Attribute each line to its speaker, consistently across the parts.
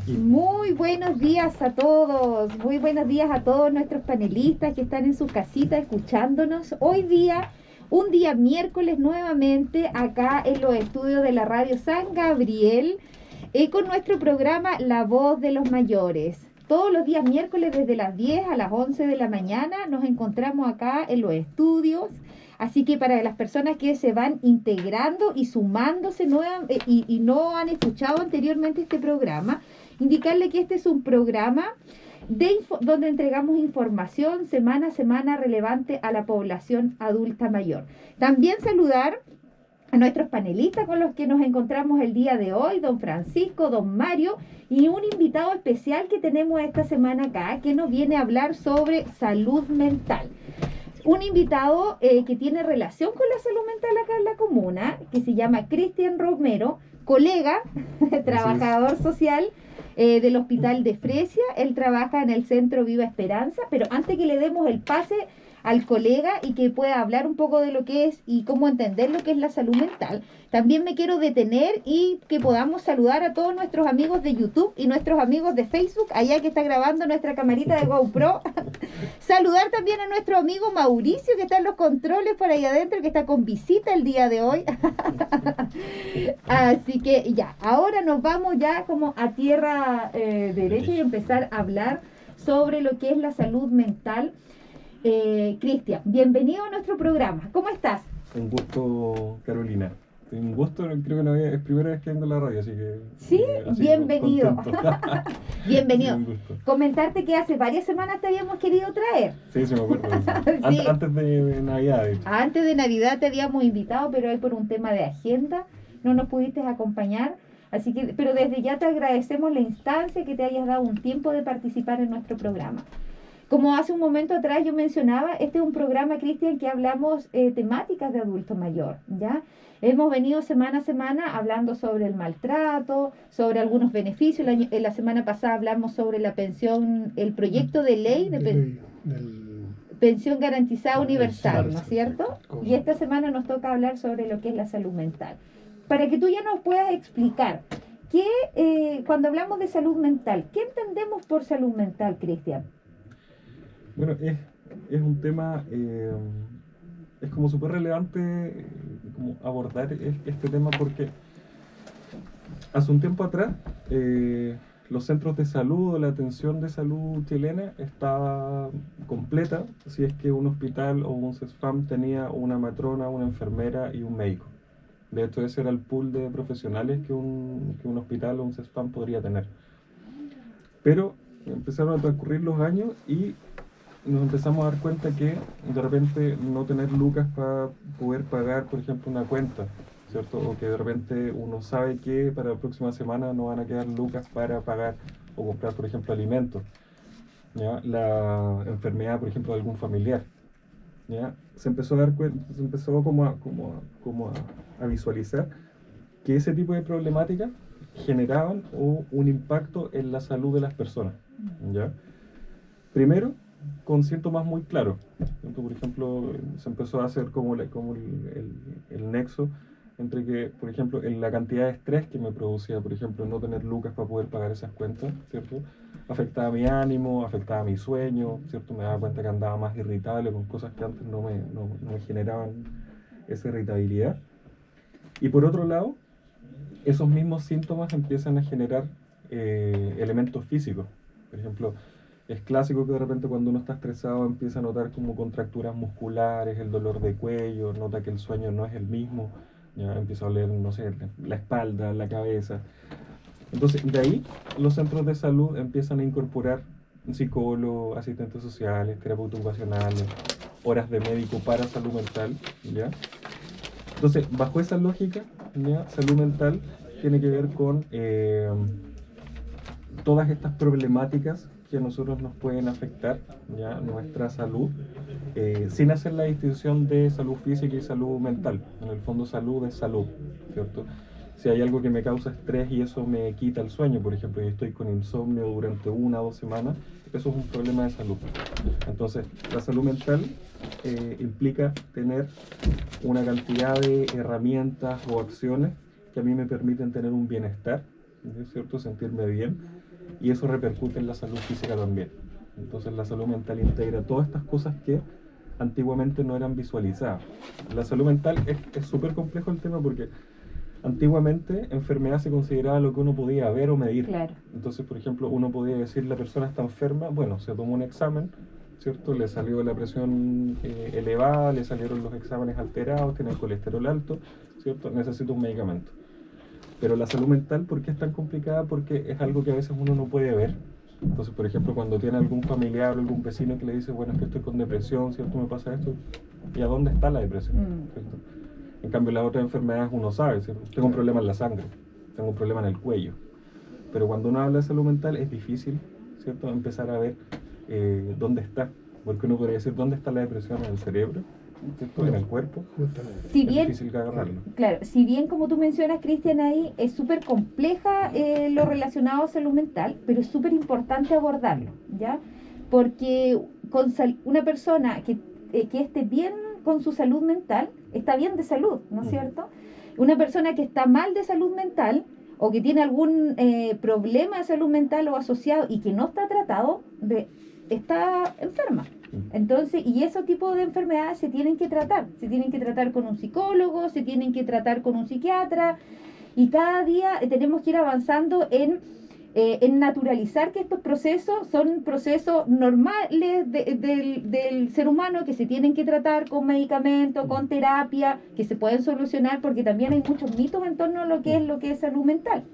Speaker 1: Muy buenos días a todos, muy buenos días a todos nuestros panelistas que están en su casita escuchándonos. Hoy día, un día miércoles nuevamente acá en los estudios de la Radio San Gabriel con nuestro programa La Voz de los Mayores. Todos los días miércoles desde las 10 a las 11 de la mañana nos encontramos acá en los estudios. Así que para las personas que se van integrando y sumándose y no han escuchado anteriormente este programa, indicarle que este es un programa donde entregamos información semana a semana relevante a la población adulta mayor. También saludar a nuestros panelistas con los que nos encontramos el día de hoy, don Francisco, don Mario, y un invitado especial que tenemos esta semana acá, que nos viene a hablar sobre salud mental. Un invitado que tiene relación con la salud mental acá en la comuna, que se llama Cristian Romero, colega, trabajador social del Hospital de Fresia. Él trabaja en el Centro Viva Esperanza, pero antes que le demos el pase al colega y que pueda hablar un poco de lo que es y cómo entender lo que es la salud mental, también me quiero detener y que podamos saludar a todos nuestros amigos de YouTube y nuestros amigos de Facebook, allá que está grabando nuestra camarita de GoPro. Saludar también a nuestro amigo Mauricio, que está en los controles por ahí adentro, que está con visita el día de hoy. Así que ya, ahora nos vamos ya como a tierra derecha y empezar a hablar sobre lo que es la salud mental. Cristian, bienvenido a nuestro programa. ¿Cómo estás?
Speaker 2: Un gusto, Carolina. Un gusto, creo que no es primera vez que vengo a la radio, así que...
Speaker 1: Sí, bienvenido. Bienvenido.
Speaker 2: Un gusto.
Speaker 1: Comentarte que hace varias semanas te habíamos querido traer.
Speaker 2: Sí, me acuerdo.
Speaker 1: Sí.
Speaker 2: Antes de Navidad, de hecho.
Speaker 1: Antes de Navidad te habíamos invitado, pero hoy por un tema de agenda no nos pudiste acompañar. Así que, pero desde ya te agradecemos la instancia que te hayas dado un tiempo de participar en nuestro programa. Como hace un momento atrás yo mencionaba, este es un programa, Cristian, que hablamos temáticas de adulto mayor, ¿ya? Hemos venido semana a semana hablando sobre el maltrato, sobre algunos beneficios. La semana pasada hablamos sobre la pensión, el proyecto de ley de pensión garantizada universal, ¿no es cierto? Y esta semana nos toca hablar sobre lo que es la salud mental. Para que tú ya nos puedas explicar, cuando hablamos de salud mental, ¿qué entendemos por salud mental, Cristian?
Speaker 2: Bueno, es un tema, es como súper relevante como abordar este tema porque hace un tiempo atrás los centros de salud o la atención de salud chilena estaba completa si es que un hospital o un CESFAM tenía una matrona, una enfermera y un médico. De hecho, ese era el pool de profesionales que un hospital o un CESFAM podría tener. Pero empezaron a transcurrir los años y nos empezamos a dar cuenta que de repente no tener lucas para poder pagar, por ejemplo, una cuenta, ¿cierto? O que de repente uno sabe que para la próxima semana no van a quedar lucas para pagar o comprar, por ejemplo, alimentos, ¿ya? La enfermedad, por ejemplo, de algún familiar, ¿ya? Se empezó a dar cuenta, se empezó como a visualizar que ese tipo de problemáticas generaban un impacto en la salud de las personas, ¿ya? Primero, con síntomas muy claros. Por ejemplo, se empezó a hacer como el nexo entre que, por ejemplo, en la cantidad de estrés que me producía, por ejemplo, no tener lucas para poder pagar esas cuentas, ¿cierto? Afectaba mi ánimo, afectaba mi sueño, ¿cierto? Me daba cuenta que andaba más irritable con cosas que antes no me generaban esa irritabilidad. Y por otro lado, esos mismos síntomas empiezan a generar elementos físicos. Por ejemplo, es clásico que de repente cuando uno está estresado empieza a notar como contracturas musculares, el dolor de cuello, nota que el sueño no es el mismo, ya empieza a oler, no sé, la espalda, la cabeza. Entonces, de ahí los centros de salud empiezan a incorporar psicólogos, asistentes sociales, terapeutas ocupacionales, horas de médico para salud mental, ¿ya? Entonces, bajo esa lógica, ¿ya? Salud mental tiene que ver con todas estas problemáticas que a nosotros nos pueden afectar, ¿ya? Nuestra salud, sin hacer la distinción de salud física y salud mental. En el fondo, salud es salud, ¿cierto? Si hay algo que me causa estrés y eso me quita el sueño, por ejemplo, y estoy con insomnio durante 1 o 2 semanas, eso es un problema de salud. Entonces, la salud mental implica tener una cantidad de herramientas o acciones que a mí me permiten tener un bienestar, ¿es cierto? Sentirme bien, y eso repercute en la salud física también. Entonces la salud mental integra todas estas cosas que antiguamente no eran visualizadas. La salud mental es súper complejo el tema porque antiguamente enfermedad se consideraba lo que uno podía ver o medir.
Speaker 1: Claro.
Speaker 2: Entonces, por ejemplo, uno podía decir la persona está enferma, bueno, se tomó un examen, ¿cierto? Le salió la presión elevada, le salieron los exámenes alterados, tiene el colesterol alto, ¿cierto? Necesita un medicamento. Pero la salud mental, ¿por qué es tan complicada? Porque es algo que a veces uno no puede ver. Entonces, por ejemplo, cuando tiene algún familiar o algún vecino que le dice, bueno, es que estoy con depresión, ¿cierto? Me pasa esto, ¿y a dónde está la depresión? ¿Cierto? En cambio, las otras enfermedades uno sabe, ¿cierto? Tengo un problema en la sangre, tengo un problema en el cuello. Pero cuando uno habla de salud mental es difícil, ¿cierto? Empezar a ver dónde está. Porque uno podría decir, ¿dónde está la depresión? En el cerebro, ¿cierto? En el cuerpo.
Speaker 1: Si
Speaker 2: es
Speaker 1: bien,
Speaker 2: difícil agarrarlo.
Speaker 1: claro, si bien como tú mencionas, Cristian, ahí es súper compleja lo relacionado a salud mental, pero es súper importante abordarlo, ¿ya? Porque una persona que esté bien con su salud mental, está bien de salud, ¿no es cierto? Una persona que está mal de salud mental o que tiene algún problema de salud mental o asociado y que no está tratado, está enferma. Entonces, y ese tipo de enfermedades se tienen que tratar con un psicólogo, se tienen que tratar con un psiquiatra, y cada día tenemos que ir avanzando en naturalizar que estos procesos son procesos normales del ser humano, que se tienen que tratar con medicamentos, con terapia, que se pueden solucionar, porque también hay muchos mitos en torno a lo que es salud mental.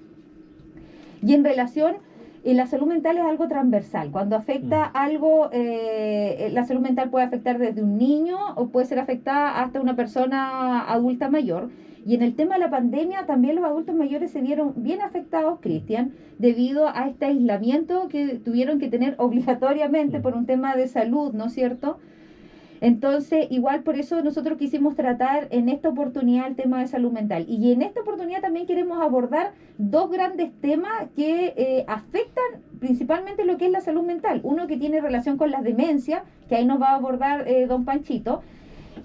Speaker 1: Y en relación, la salud mental es algo transversal. Cuando afecta algo, la salud mental puede afectar desde un niño o puede ser afectada hasta una persona adulta mayor. Y en el tema de la pandemia también los adultos mayores se vieron bien afectados, Cristian, debido a este aislamiento que tuvieron que tener obligatoriamente por un tema de salud, ¿no es cierto? Entonces, igual por eso nosotros quisimos tratar en esta oportunidad el tema de salud mental. Y en esta oportunidad también queremos abordar dos grandes temas que afectan principalmente lo que es la salud mental. Uno que tiene relación con las demencias, que ahí nos va a abordar don Panchito.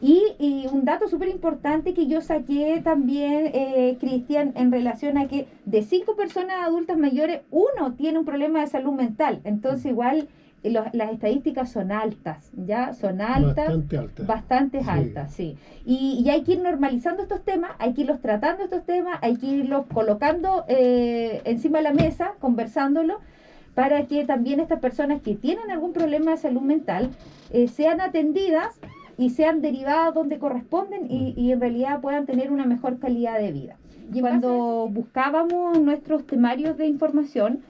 Speaker 1: Y un dato súper importante que yo saqué también, Cristian, en relación a que de 5 personas adultas mayores, uno tiene un problema de salud mental. Entonces, igual las estadísticas son altas, ¿ya? Son altas.
Speaker 3: Bastante altas.
Speaker 1: Bastante
Speaker 3: Sí.
Speaker 1: altas, sí. Y hay que ir normalizando estos temas, hay que irlos tratando estos temas, hay que irlos colocando encima de la mesa, conversándolo, para que también estas personas que tienen algún problema de salud mental sean atendidas y sean derivadas donde corresponden y en realidad puedan tener una mejor calidad de vida. Y cuando buscábamos nuestros temarios de información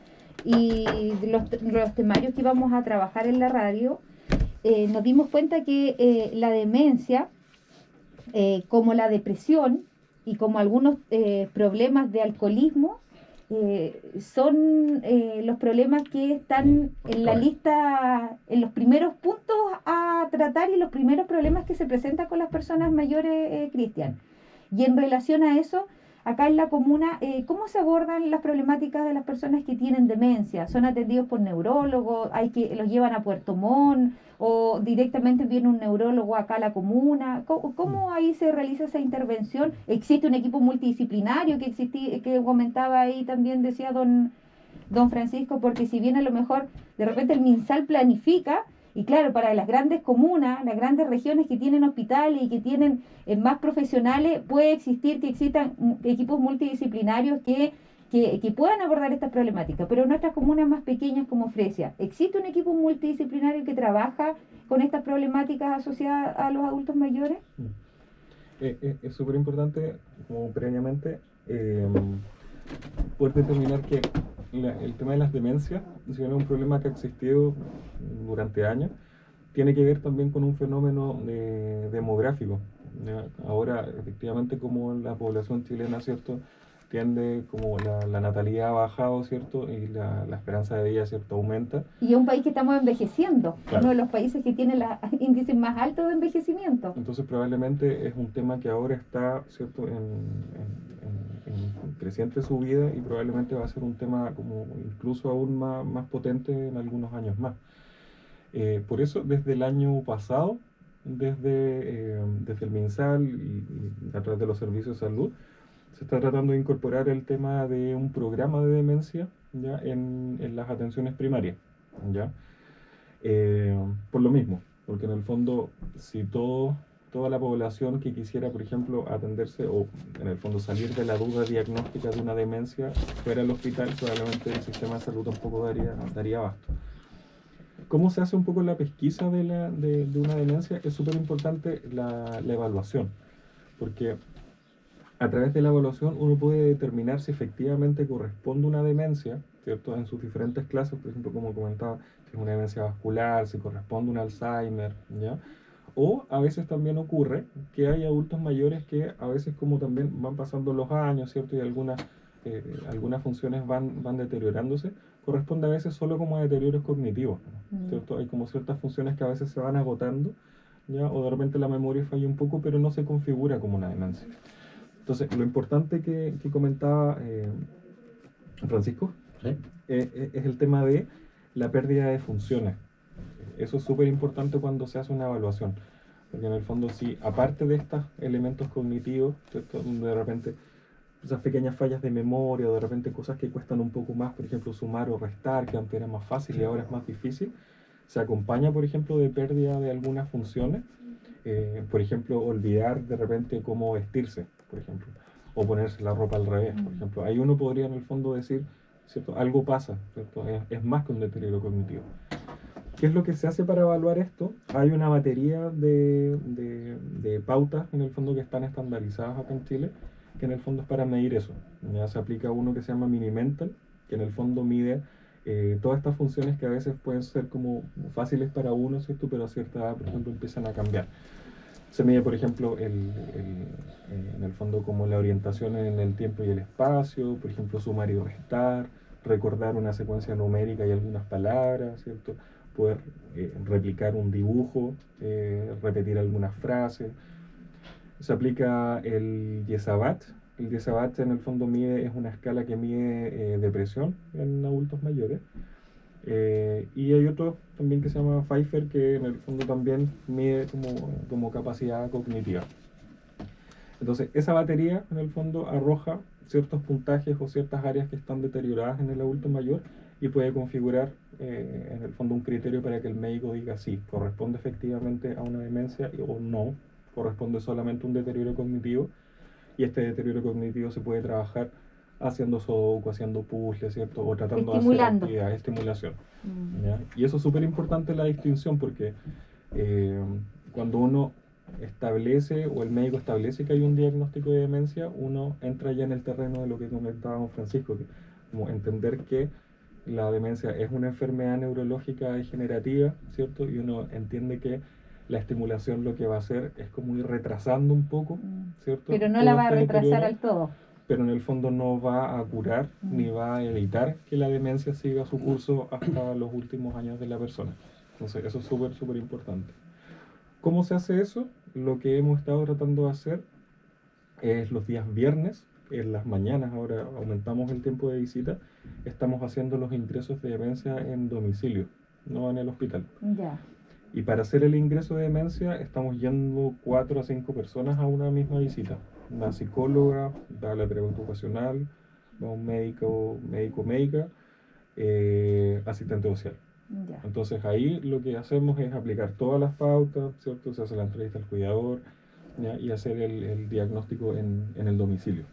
Speaker 1: y los temarios que íbamos a trabajar en la radio, nos dimos cuenta que la demencia, como la depresión y como algunos problemas de alcoholismo, son los problemas que están en la lista, en los primeros puntos a tratar y los primeros problemas que se presentan con las personas mayores, Cristian. Y en relación a eso, acá en la comuna, ¿cómo se abordan las problemáticas de las personas que tienen demencia? ¿Son atendidos por neurólogos? ¿Los llevan a Puerto Montt? ¿O directamente viene un neurólogo acá a la comuna? ¿Cómo ahí se realiza esa intervención? ¿Existe un equipo multidisciplinario que comentaba ahí también, decía don Francisco? Porque si bien a lo mejor de repente el MinSal planifica, y claro, para las grandes comunas, las grandes regiones que tienen hospitales y que tienen más profesionales, puede existir que existan equipos multidisciplinarios que puedan abordar estas problemáticas. Pero en nuestras comunas más pequeñas como Fresia, ¿existe un equipo multidisciplinario que trabaja con estas problemáticas asociadas a los adultos mayores?
Speaker 2: Es súper importante, como previamente, poder determinar que el tema de las demencias, si bien es un problema que ha existido durante años, tiene que ver también con un fenómeno demográfico. Ahora, efectivamente, como la población chilena, ¿cierto?, tiende, como la natalidad ha bajado, ¿cierto?, y la esperanza de vida, ¿cierto?, aumenta.
Speaker 1: Y es un país que estamos envejeciendo,
Speaker 2: Claro.
Speaker 1: Uno de los países que tiene los índices más altos de envejecimiento.
Speaker 2: Entonces, probablemente es un tema que ahora está, ¿cierto?, en creciente subida, y probablemente va a ser un tema como incluso aún más potente en algunos años más. Por eso, desde el año pasado, desde el MinSal y a través de los servicios de salud, se está tratando de incorporar el tema de un programa de demencia, ¿ya? En las atenciones primarias, ¿ya? Por lo mismo, porque en el fondo, si toda la población que quisiera, por ejemplo, atenderse o en el fondo salir de la duda diagnóstica de una demencia fuera al hospital, probablemente el sistema de salud tampoco daría abasto. ¿Cómo se hace un poco la pesquisa de una demencia? Es súper importante la evaluación, porque a través de la evaluación uno puede determinar si efectivamente corresponde una demencia, ¿cierto? En sus diferentes clases, por ejemplo, como comentaba, si es una demencia vascular, si corresponde un Alzheimer, ¿ya? O a veces también ocurre que hay adultos mayores que a veces como también van pasando los años, ¿cierto? Y algunas funciones van deteriorándose, corresponde a veces solo como a deterioros cognitivos, ¿cierto? Hay como ciertas funciones que a veces se van agotando, ¿ya? O de repente la memoria falla un poco, pero no se configura como una demencia. Entonces, lo importante que comentaba Francisco,
Speaker 3: ¿Sí?
Speaker 2: es el tema de la pérdida de funciones. Eso es súper importante cuando se hace una evaluación, porque en el fondo si aparte de estos elementos cognitivos, ¿cierto? De repente esas pequeñas fallas de memoria o de repente cosas que cuestan un poco más, por ejemplo sumar o restar, que antes era más fácil y ahora es más difícil, se acompaña por ejemplo de pérdida de algunas funciones, por ejemplo olvidar de repente cómo vestirse, por ejemplo, o ponerse la ropa al revés, por ejemplo. Ahí uno podría en el fondo decir, ¿cierto? Algo pasa, ¿cierto? Es más que un deterioro cognitivo. ¿Qué es lo que se hace para evaluar esto? Hay una batería de pautas en el fondo que están estandarizadas acá en Chile, que en el fondo es para medir eso. Ya se aplica uno que se llama Mini-Mental, que en el fondo mide todas estas funciones que a veces pueden ser como fáciles para uno, ¿cierto? Pero a cierta edad, por ejemplo, empiezan a cambiar. Se mide, por ejemplo, en el fondo como la orientación en el tiempo y el espacio, por ejemplo, sumar y restar, recordar una secuencia numérica y algunas palabras, ¿cierto? Poder replicar un dibujo, repetir algunas frases. Se aplica el Yesabat. El Yesabat en el fondo es una escala que mide depresión en adultos mayores. Y hay otro también que se llama Pfeiffer, que en el fondo también mide como capacidad cognitiva. Entonces, esa batería en el fondo arroja ciertos puntajes o ciertas áreas que están deterioradas en el adulto mayor y puede configurar en el fondo un criterio para que el médico diga si corresponde efectivamente a una demencia o no, corresponde solamente a un deterioro cognitivo, y este deterioro cognitivo se puede trabajar haciendo sudoku, haciendo puzzles, ¿cierto? O tratando de hacer actividades, estimulación. ¿Ya? Y eso es súper importante la distinción porque cuando uno establece o el médico establece que hay un diagnóstico de demencia, uno entra ya en el terreno de lo que comentábamos Francisco, que como entender que la demencia es una enfermedad neurológica degenerativa, ¿cierto? Y uno entiende que la estimulación lo que va a hacer es como ir retrasando un poco, ¿cierto?
Speaker 1: Pero no
Speaker 2: todo
Speaker 1: la va a
Speaker 2: este
Speaker 1: retrasar
Speaker 2: deterioro,
Speaker 1: al todo.
Speaker 2: pero en el fondo no va a curar ni va a evitar que la demencia siga su curso hasta los últimos años de la persona. Entonces, eso es súper, súper importante. ¿Cómo se hace eso? Lo que hemos estado tratando de hacer es los días viernes, en las mañanas, ahora aumentamos el tiempo de visita, estamos haciendo los ingresos de demencia en domicilio, no en el hospital.
Speaker 1: Ya.
Speaker 2: Y para hacer el ingreso de demencia estamos yendo 4 a 5 personas a una misma visita. Una psicóloga, va la terapeuta ocupacional, va un médica, asistente social.
Speaker 1: Ya.
Speaker 2: Entonces ahí lo que hacemos es aplicar todas las pautas, ¿cierto? Se hace la entrevista al cuidador, ¿ya? Y hacer el diagnóstico en el domicilio.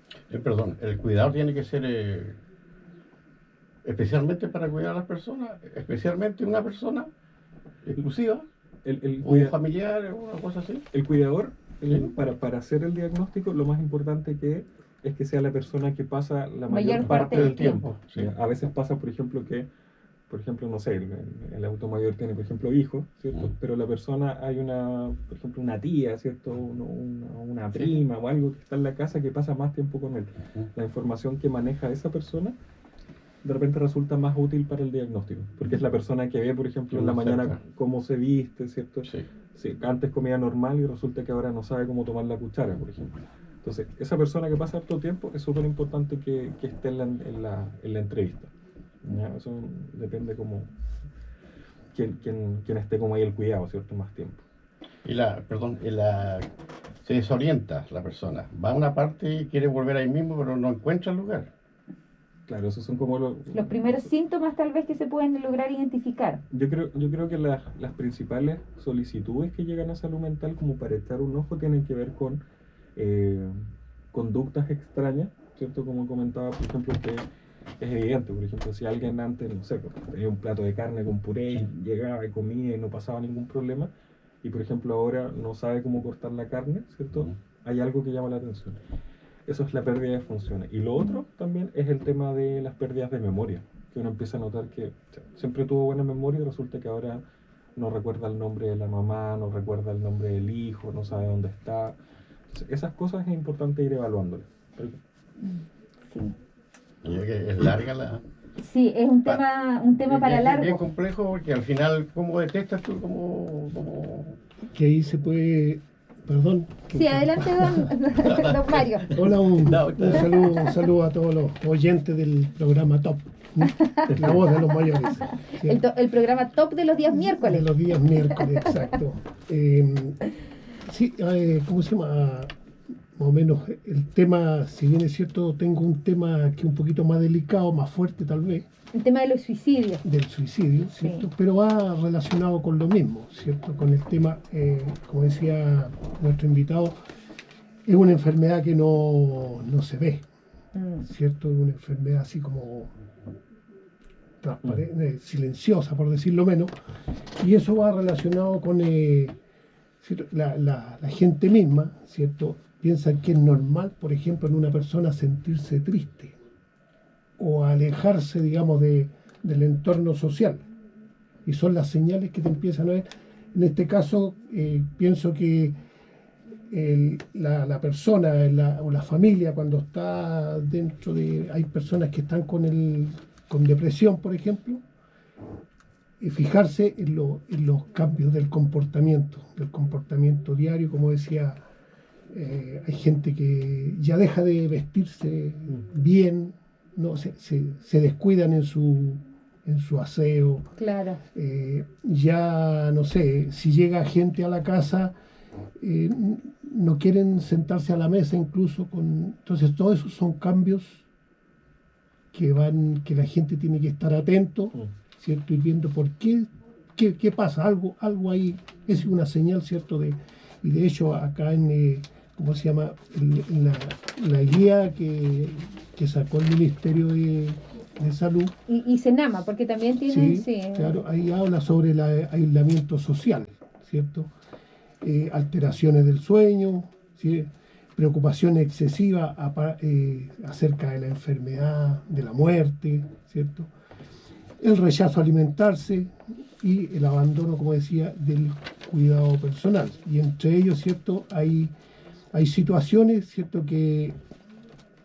Speaker 3: Perdón, el cuidado tiene que ser especialmente para cuidar a las personas, especialmente una persona exclusiva, un familiar, una cosa así.
Speaker 2: El cuidador,
Speaker 3: ¿Sí?
Speaker 2: para hacer el diagnóstico, lo más importante es que sea la persona que pasa la mayor
Speaker 1: parte del tiempo.
Speaker 3: Sí.
Speaker 2: A veces pasa, por ejemplo, no sé, el adulto mayor tiene, por ejemplo, hijos, ¿cierto? Pero la persona, por ejemplo, una tía, ¿cierto? Una prima o algo que está en la casa que pasa más tiempo con él. La información que maneja esa persona de repente resulta más útil para el diagnóstico, porque es la persona que ve, por ejemplo, en la mañana cómo se viste, ¿cierto?
Speaker 3: Sí.
Speaker 2: Sí, antes comía normal y resulta que ahora no sabe cómo tomar la cuchara, por ejemplo. Entonces, esa persona que pasa harto tiempo es súper importante que esté en la entrevista. ¿Ya? Eso depende como quién esté como ahí el cuidado, ¿cierto? Más tiempo.
Speaker 3: Y la se desorienta la persona. Va a una parte y quiere volver ahí mismo, pero no encuentra el lugar.
Speaker 2: Claro, esos son como
Speaker 1: los primeros síntomas tal vez que se pueden lograr identificar.
Speaker 2: Yo creo que las principales solicitudes que llegan a salud mental como para echar un ojo tienen que ver con conductas extrañas, ¿cierto? Como comentaba, por ejemplo, que es evidente, por ejemplo, si alguien antes, no sé, tenía un plato de carne con puré y llegaba y comía y no pasaba ningún problema, y por ejemplo ahora no sabe cómo cortar la carne, ¿cierto? Hay algo que llama la atención. Eso es la pérdida de funciones. Y lo otro también es el tema de las pérdidas de memoria, que uno empieza a notar que siempre tuvo buena memoria y resulta que ahora no recuerda el nombre de la mamá, no recuerda el nombre del hijo, no sabe dónde está. Entonces, esas cosas es importante ir evaluándolas.
Speaker 1: Sí.
Speaker 3: Y es larga la...
Speaker 1: Sí, es un tema para largo.
Speaker 3: Es bien complejo porque al final, ¿cómo detectas tú?
Speaker 4: Que ahí se puede... Perdón.
Speaker 1: Sí, adelante, don Mario.
Speaker 4: Hola, un saludo a todos los oyentes del programa Top. La voz de los mayores. ¿Sí?
Speaker 1: El programa Top de los días miércoles.
Speaker 4: De los días miércoles, exacto. ¿Cómo se llama? Más o menos el tema, si bien es cierto, tengo un tema que es un poquito más delicado, más fuerte tal vez.
Speaker 1: El tema de los suicidios.
Speaker 4: Del suicidio, ¿cierto?
Speaker 1: Sí.
Speaker 4: Pero va relacionado con lo mismo, ¿cierto? Con el tema, como decía nuestro invitado, es una enfermedad que no se ve, ¿cierto? Es una enfermedad así como transparente, silenciosa, por decirlo menos, y eso va relacionado con la gente misma, ¿cierto? Piensa que es normal, por ejemplo, en una persona sentirse triste o alejarse, digamos, del entorno social. Y son las señales que te empiezan a ver. En este caso, pienso que la persona o la familia, cuando está dentro de... Hay personas que están con depresión, por ejemplo, y fijarse en los cambios del comportamiento diario, como decía... hay gente que ya deja de vestirse bien, no se descuidan en su aseo.
Speaker 1: Claro.
Speaker 4: Ya no sé, si llega gente a la casa, no quieren sentarse a la mesa incluso entonces todos esos son cambios que la gente tiene que estar atento, ¿cierto? Y viendo por qué pasa, algo ahí, es una señal, ¿cierto? Y de hecho acá ¿cómo se llama? En la guía que sacó el Ministerio de Salud.
Speaker 1: Y Senama, porque también tiene...
Speaker 4: Sí, claro, ahí habla sobre el aislamiento social, ¿cierto? Alteraciones del sueño, ¿sí? Preocupación excesiva acerca de la enfermedad, de la muerte, ¿cierto? El rechazo a alimentarse y el abandono, como decía, del cuidado personal. Y entre ellos, ¿cierto? Hay situaciones, ¿cierto?, que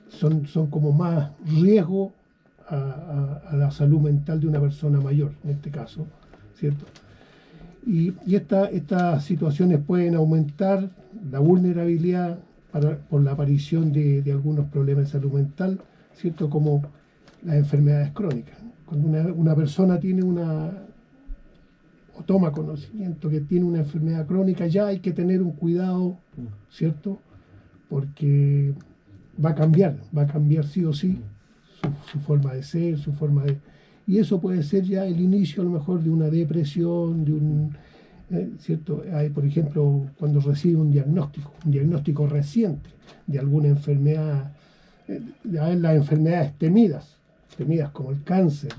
Speaker 4: son como más riesgo a la salud mental de una persona mayor, en este caso, ¿cierto? Y estas situaciones pueden aumentar la vulnerabilidad por la aparición de algunos problemas de salud mental, ¿cierto?, como las enfermedades crónicas. Cuando una persona tiene o toma conocimiento que tiene una enfermedad crónica, ya hay que tener un cuidado, ¿cierto? Porque va a cambiar sí o sí su forma de ser, su forma de... Y eso puede ser ya el inicio a lo mejor de una depresión, ¿cierto? Hay, por ejemplo, cuando recibe un diagnóstico reciente de alguna enfermedad, las enfermedades temidas como el cáncer,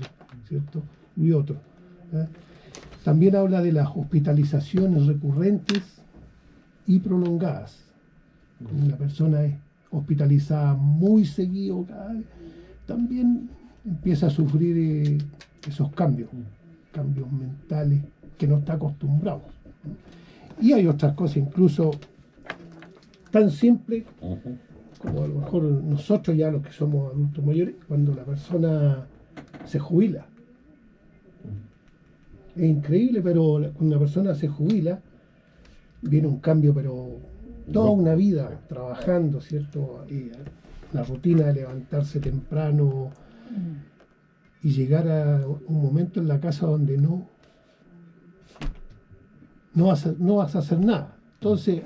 Speaker 4: ¿cierto? Y otros. También habla de las hospitalizaciones recurrentes y prolongadas. Cuando una persona es hospitalizada muy seguido, también empieza a sufrir esos cambios mentales que no está acostumbrado. Y hay otras cosas incluso tan simples como a lo mejor nosotros ya los que somos adultos mayores, cuando la persona se jubila. Es increíble, pero cuando una persona se jubila, viene un cambio, pero toda una vida trabajando, ¿cierto? La rutina de levantarse temprano y llegar a un momento en la casa donde no vas a hacer nada. Entonces,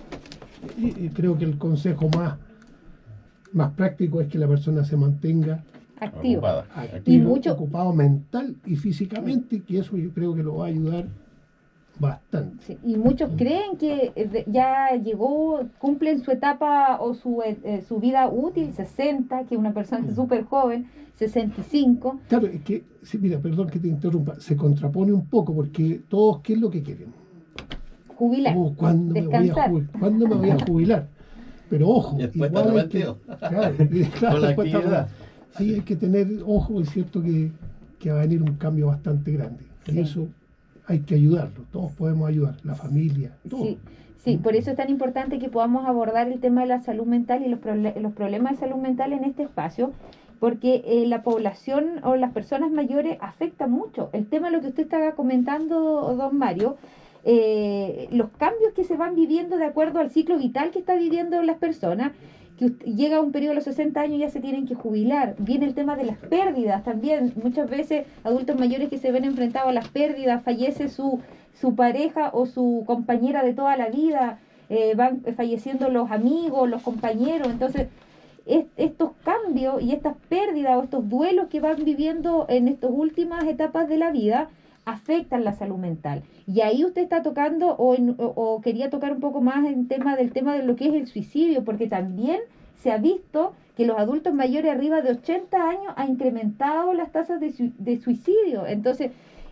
Speaker 4: Y creo que el consejo más práctico es que la persona se mantenga
Speaker 1: Activo.
Speaker 4: activo,
Speaker 1: mucho-
Speaker 4: ocupado mental y físicamente, que eso yo creo que lo va a ayudar bastante.
Speaker 1: Sí, y muchos creen que ya llegó, cumplen su etapa o su vida útil, 60, que una persona súper joven, 65.
Speaker 4: Claro, es que, sí, mira, perdón que te interrumpa, se contrapone un poco porque todos, ¿qué es lo que quieren?
Speaker 1: Jubilar,
Speaker 4: ¿Cuándo
Speaker 1: descansar.
Speaker 4: ¿Cuándo me voy a jubilar? Pero ojo,
Speaker 3: Y después
Speaker 4: igual
Speaker 3: está
Speaker 4: hay que,
Speaker 3: arrepentido.
Speaker 4: claro,
Speaker 3: Con la
Speaker 4: después está
Speaker 3: actividad.
Speaker 4: ahí hay que tener ojo, es cierto que va a venir un cambio bastante grande.
Speaker 1: Sí.
Speaker 4: Y eso hay que ayudarlo, todos podemos ayudar, la familia, todos.
Speaker 1: Sí, sí, por eso es tan importante que podamos abordar el tema de la salud mental y los problemas de salud mental en este espacio, porque la población o las personas mayores afecta mucho. El tema, lo que usted estaba comentando, don Mario, los cambios que se van viviendo de acuerdo al ciclo vital que está viviendo las personas, que llega a un periodo de los 60 años y ya se tienen que jubilar. Viene el tema de las pérdidas también. Muchas veces adultos mayores que se ven enfrentados a las pérdidas, fallece su pareja o su compañera de toda la vida, van falleciendo los amigos, los compañeros. Entonces, estos cambios y estas pérdidas o estos duelos que van viviendo en estas últimas etapas de la vida afectan la salud mental. Y ahí usted está tocando o quería tocar un poco más en tema de lo que es el suicidio, porque también se ha visto que los adultos mayores arriba de 80 años ha incrementado las tasas de suicidio. Entonces,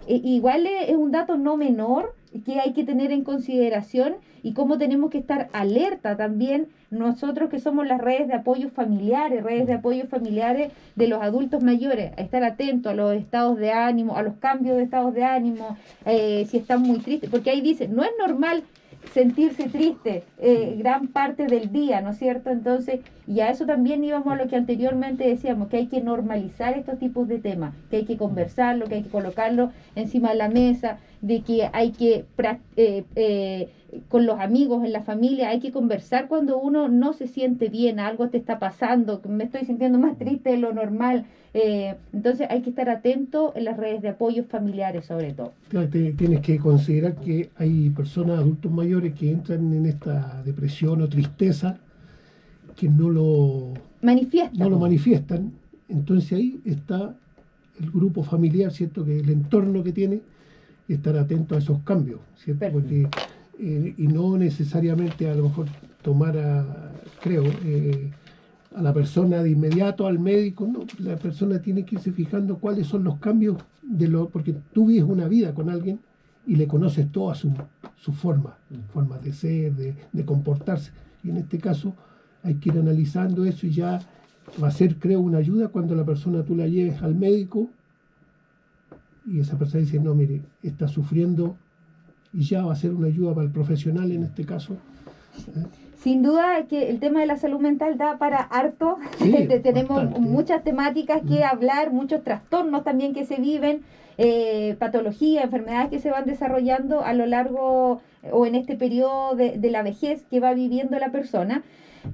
Speaker 1: igual es un dato no menor que hay que tener en consideración, y cómo tenemos que estar alerta también nosotros que somos las redes de apoyo familiares de los adultos mayores, a estar atentos a los estados de ánimo, a los cambios de estados de ánimo, si están muy tristes, porque ahí dice, no es normal sentirse triste gran parte del día, ¿no es cierto? Entonces, y a eso también íbamos a lo que anteriormente decíamos, que hay que normalizar estos tipos de temas, que hay que conversarlo, que hay que colocarlo encima de la mesa, de que hay que, con los amigos, en la familia, hay que conversar cuando uno no se siente bien, algo te está pasando, me estoy sintiendo más triste de lo normal. Entonces hay que estar atento en las redes de apoyo familiares sobre todo.
Speaker 4: Claro, tienes que considerar que hay personas, adultos mayores, que entran en esta depresión o tristeza que no lo manifiestan. Entonces ahí está el grupo familiar, ¿cierto? Que el entorno que tiene, estar atento a esos cambios, ¿cierto?
Speaker 1: Perfecto.
Speaker 4: Porque, y no necesariamente a lo mejor tomar a la persona de inmediato al médico, no, la persona tiene que irse fijando cuáles son los cambios porque tú vives una vida con alguien y le conoces toda su forma de ser, de comportarse. Y en este caso hay que ir analizando eso, y ya va a ser, creo, una ayuda cuando la persona tú la lleves al médico y esa persona dice, no, mire, está sufriendo, y ya va a ser una ayuda para el profesional en este caso.
Speaker 1: Sin duda que el tema de la salud mental da para harto.
Speaker 4: Sí,
Speaker 1: tenemos
Speaker 4: bastante.
Speaker 1: muchas temáticas que hablar, muchos trastornos también que se viven, patologías, enfermedades que se van desarrollando a lo largo o en este periodo de la vejez que va viviendo la persona.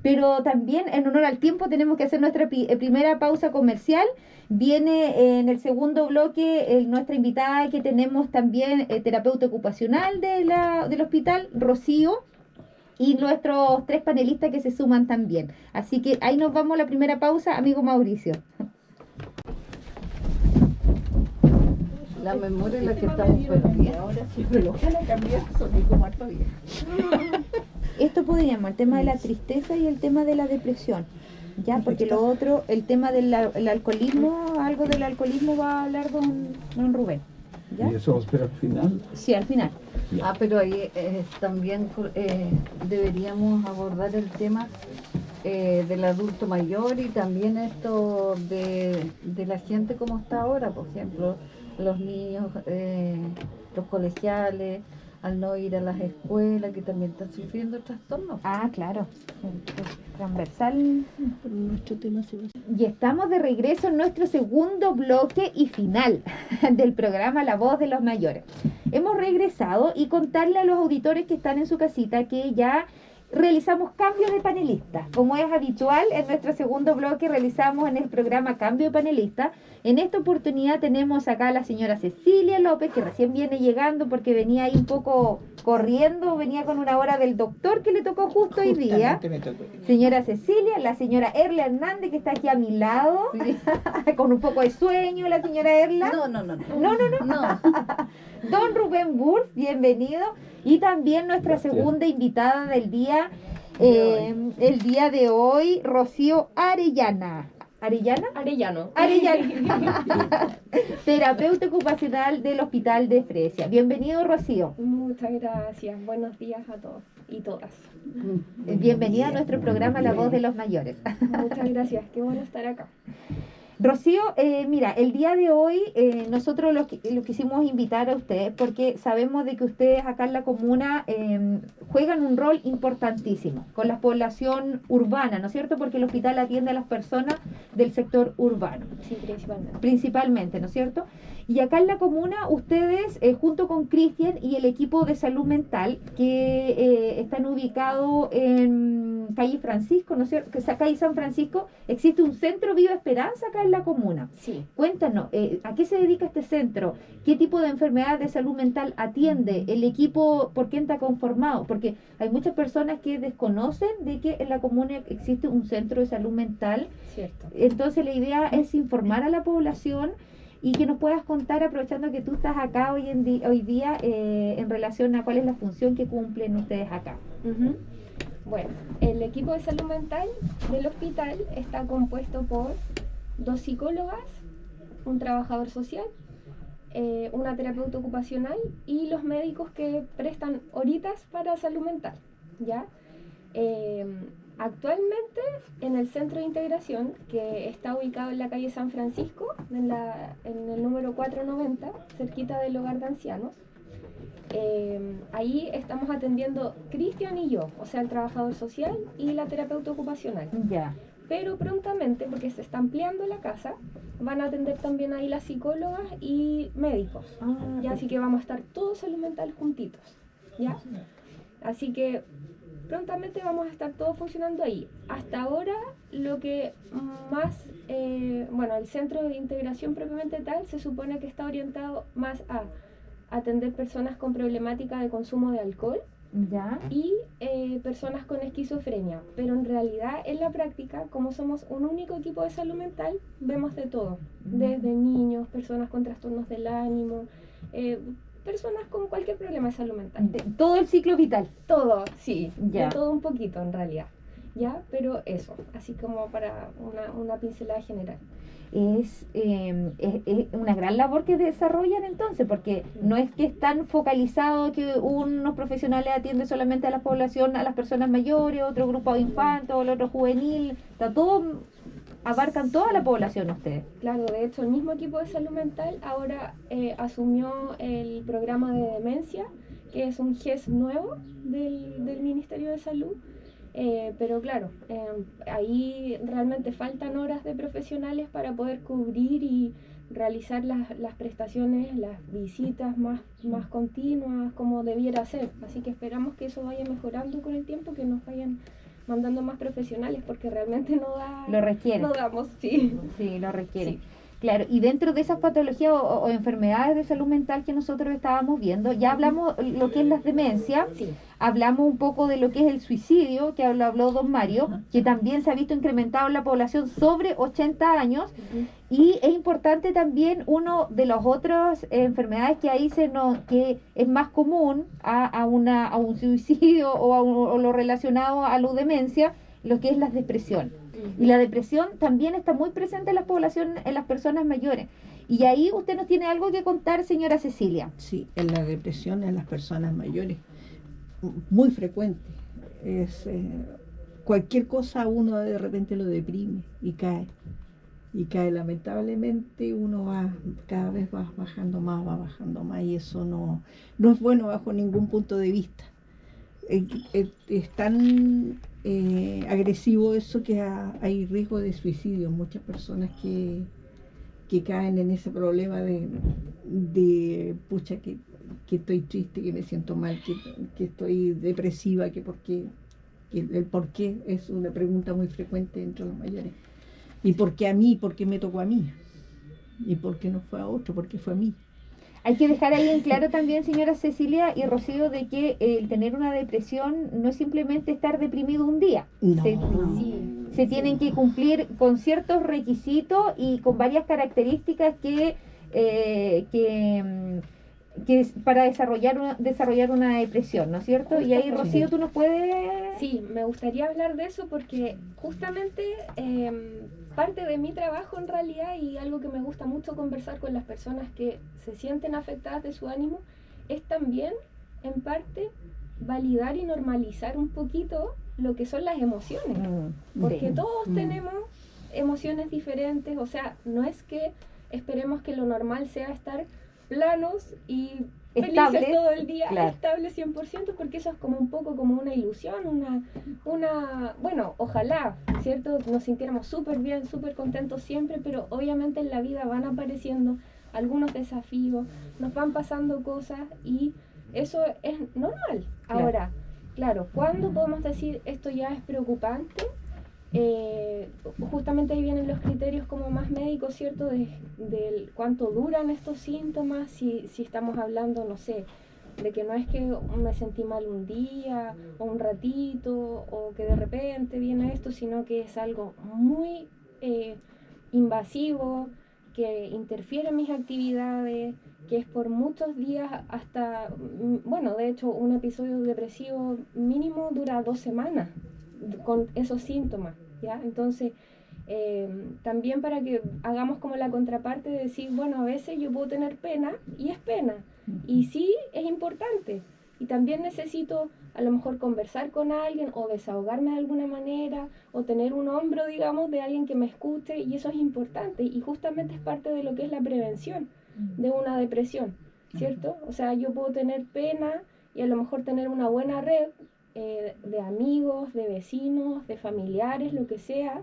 Speaker 1: Pero también, en honor al tiempo, tenemos que hacer nuestra primera pausa comercial. Viene en el segundo bloque nuestra invitada que tenemos también, terapeuta ocupacional del hospital, Rocío, y nuestros 3 panelistas que se suman también. Así que ahí nos vamos a la primera pausa, amigo Mauricio.
Speaker 5: La memoria es la que estamos perdiendo.
Speaker 6: Ahora sí, pero ojalá cambiar, son como harto bien.
Speaker 1: Esto podríamos, el tema de la tristeza y el tema de la depresión, ya, porque lo otro, el tema del alcoholismo, algo del alcoholismo va a hablar don Rubén, ¿ya?
Speaker 3: Y eso, pero al final,
Speaker 1: Sí, al final.
Speaker 5: Ah, pero ahí también deberíamos abordar el tema del adulto mayor, y también esto de la gente como está ahora, por ejemplo, los niños, los colegiales, al no ir a las escuelas, que también están sufriendo trastornos.
Speaker 1: Ah, claro, transversal.
Speaker 6: Por nuestro tema se va a...
Speaker 1: Y estamos de regreso en nuestro segundo bloque y final del programa La Voz de los Mayores. Hemos regresado, y contarle a los auditores que están en su casita que ya realizamos cambios de panelistas. Como es habitual, en nuestro segundo bloque realizamos en el programa Cambio de Panelistas. En esta oportunidad tenemos acá a la señora Cecilia López, que recién viene llegando porque venía ahí un poco corriendo, venía con una hora del doctor que le tocó justo hoy día.
Speaker 6: Me tocó.
Speaker 1: Señora Cecilia, la señora Erla Hernández, que está aquí a mi lado, con un poco de sueño, la señora Erla.
Speaker 5: No.
Speaker 1: Don Rubén Burf, bienvenido. Y también nuestra segunda invitada del día, el día de hoy, Rocío Arellana. ¿Arellana?
Speaker 7: Arellano.
Speaker 1: Terapeuta ocupacional del Hospital de Fresia. Bienvenido, Rocío.
Speaker 7: Muchas gracias. Buenos días a todos y todas.
Speaker 1: Bienvenida a nuestro programa La Voz de los Mayores.
Speaker 7: Muchas gracias. Qué bueno estar acá.
Speaker 1: Rocío, mira, el día de hoy nosotros lo quisimos invitar a ustedes porque sabemos de que ustedes acá en la comuna juegan un rol importantísimo con la población urbana, ¿no es cierto? Porque el hospital atiende a las personas del sector urbano.
Speaker 7: Sí, principalmente.
Speaker 1: Principalmente, ¿no es cierto? Y acá en la comuna ustedes, junto con Cristian y el equipo de salud mental, que están ubicados en calle Francisco, ¿no es cierto? Que es calle San Francisco, existe un centro Viva Esperanza acá en la comuna.
Speaker 7: Sí.
Speaker 1: Cuéntanos, ¿a qué se dedica este centro? ¿Qué tipo de enfermedades de salud mental atiende? ¿El equipo por quién está conformado? Porque hay muchas personas que desconocen de que en la comuna existe un centro de salud mental.
Speaker 7: Cierto.
Speaker 1: Entonces la idea es informar a la población y que nos puedas contar, aprovechando que tú estás acá hoy día, en relación a cuál es la función que cumplen ustedes acá.
Speaker 7: Ujú. Bueno, el equipo de salud mental del hospital está compuesto por 2 psicólogas, un trabajador social, una terapeuta ocupacional y los médicos que prestan horitas para salud mental, ¿ya? Actualmente en el centro de integración, que está ubicado en la calle San Francisco, en el número 490, cerquita del hogar de ancianos, ahí estamos atendiendo Cristian y yo, o sea, el trabajador social y la terapeuta ocupacional.
Speaker 1: Ya.
Speaker 7: Pero prontamente, porque se está ampliando la casa, van a atender también ahí las psicólogas y médicos. Ya, así que vamos a estar todos salud mental juntitos, ¿ya? Así que prontamente vamos a estar todos funcionando ahí. Hasta ahora, lo que más, bueno, el centro de integración propiamente tal, se supone que está orientado más a atender personas con problemática de consumo de alcohol,
Speaker 1: Ya.
Speaker 7: y personas con esquizofrenia, pero en realidad en la práctica, como somos un único equipo de salud mental, vemos de todo, desde niños, personas con trastornos del ánimo, personas con cualquier problema de salud mental.
Speaker 1: Todo el ciclo vital.
Speaker 7: Todo, sí,
Speaker 1: Ya.
Speaker 7: de todo un poquito en realidad, ¿ya? Pero eso, así como para una pincelada general.
Speaker 1: Es una gran labor que desarrollan entonces, porque no es que están focalizados que unos profesionales atienden solamente a la población, a las personas mayores, otro grupo de infantes, o el otro juvenil, está todo, abarcan toda la población ustedes.
Speaker 7: Claro, de hecho el mismo equipo de salud mental ahora asumió el programa de demencia, que es un GES nuevo del Ministerio de Salud. Pero claro, ahí realmente faltan horas de profesionales para poder cubrir y realizar las prestaciones, las visitas más continuas como debiera ser. Así que esperamos que eso vaya mejorando con el tiempo, que nos vayan mandando más profesionales, porque realmente
Speaker 1: Lo requiere.
Speaker 7: no damos, sí.
Speaker 1: Sí, lo requiere.
Speaker 7: Sí.
Speaker 1: Claro, y dentro de esas patologías o enfermedades de salud mental que nosotros estábamos viendo, ya hablamos lo que es las demencias,
Speaker 7: Sí.
Speaker 1: hablamos un poco de lo que es el suicidio, que habló don Mario, que también se ha visto incrementado en la población sobre 80 años, y es importante también uno de las otras enfermedades que ahí que es más común a un suicidio o lo relacionado a la demencia, lo que es la depresión. Y la depresión también está muy presente en la población, en las personas mayores. Y ahí usted nos tiene algo que contar, señora Cecilia.
Speaker 6: Sí, en la depresión en las personas mayores, muy frecuente. Es cualquier cosa uno de repente lo deprime y cae. Y cae, lamentablemente uno cada vez va bajando más, y eso no es bueno bajo ningún punto de vista. Es tan agresivo eso que hay riesgo de suicidio. Muchas personas que caen en ese problema de pucha, que estoy triste, que me siento mal, que estoy depresiva, que porque que el por qué es una pregunta muy frecuente entre los mayores. ¿Y por qué a mí? ¿Por qué me tocó a mí? ¿Y por qué no fue a otro? ¿Por qué fue a mí?
Speaker 1: Hay que dejar ahí en claro también, señora Cecilia y Rocío, de que el tener una depresión no es simplemente estar deprimido un día.
Speaker 6: No.
Speaker 1: Se tienen que cumplir con ciertos requisitos y con varias características que es para desarrollar una depresión, ¿no es cierto? Y ahí, Rocío, tú nos puedes...
Speaker 7: Sí, me gustaría hablar de eso porque justamente parte de mi trabajo en realidad y algo que me gusta mucho conversar con las personas que se sienten afectadas de su ánimo es también, en parte, validar y normalizar un poquito lo que son las emociones. Porque todos tenemos emociones diferentes, o sea, no es que esperemos que lo normal sea estar planos y
Speaker 1: estable,
Speaker 7: felices todo el día,
Speaker 1: claro.
Speaker 7: estable 100%, porque eso es como un poco como una ilusión, bueno, ojalá, ¿cierto? Nos sintiéramos súper bien, súper contentos siempre, pero obviamente en la vida van apareciendo algunos desafíos, nos van pasando cosas y eso es normal.
Speaker 1: Claro.
Speaker 7: Ahora, claro, ¿cuándo podemos decir esto ya es preocupante? Justamente ahí vienen los criterios como más médicos, ¿cierto? De cuánto duran estos síntomas, si estamos hablando, no sé, de que no es que me sentí mal un día o un ratito o que de repente viene esto, sino que es algo muy invasivo, que interfiere en mis actividades, que es por muchos días hasta, bueno, de hecho un episodio depresivo mínimo dura 2 semanas con esos síntomas, ¿ya? Entonces, también para que hagamos como la contraparte de decir, bueno, a veces yo puedo tener pena y es pena, y sí es importante, y también necesito a lo mejor conversar con alguien o desahogarme de alguna manera o tener un hombro, digamos, de alguien que me escuche, y eso es importante y justamente es parte de lo que es la prevención de una depresión, ¿cierto? O sea, yo puedo tener pena y a lo mejor tener una buena red de amigos, de vecinos, de familiares, lo que sea,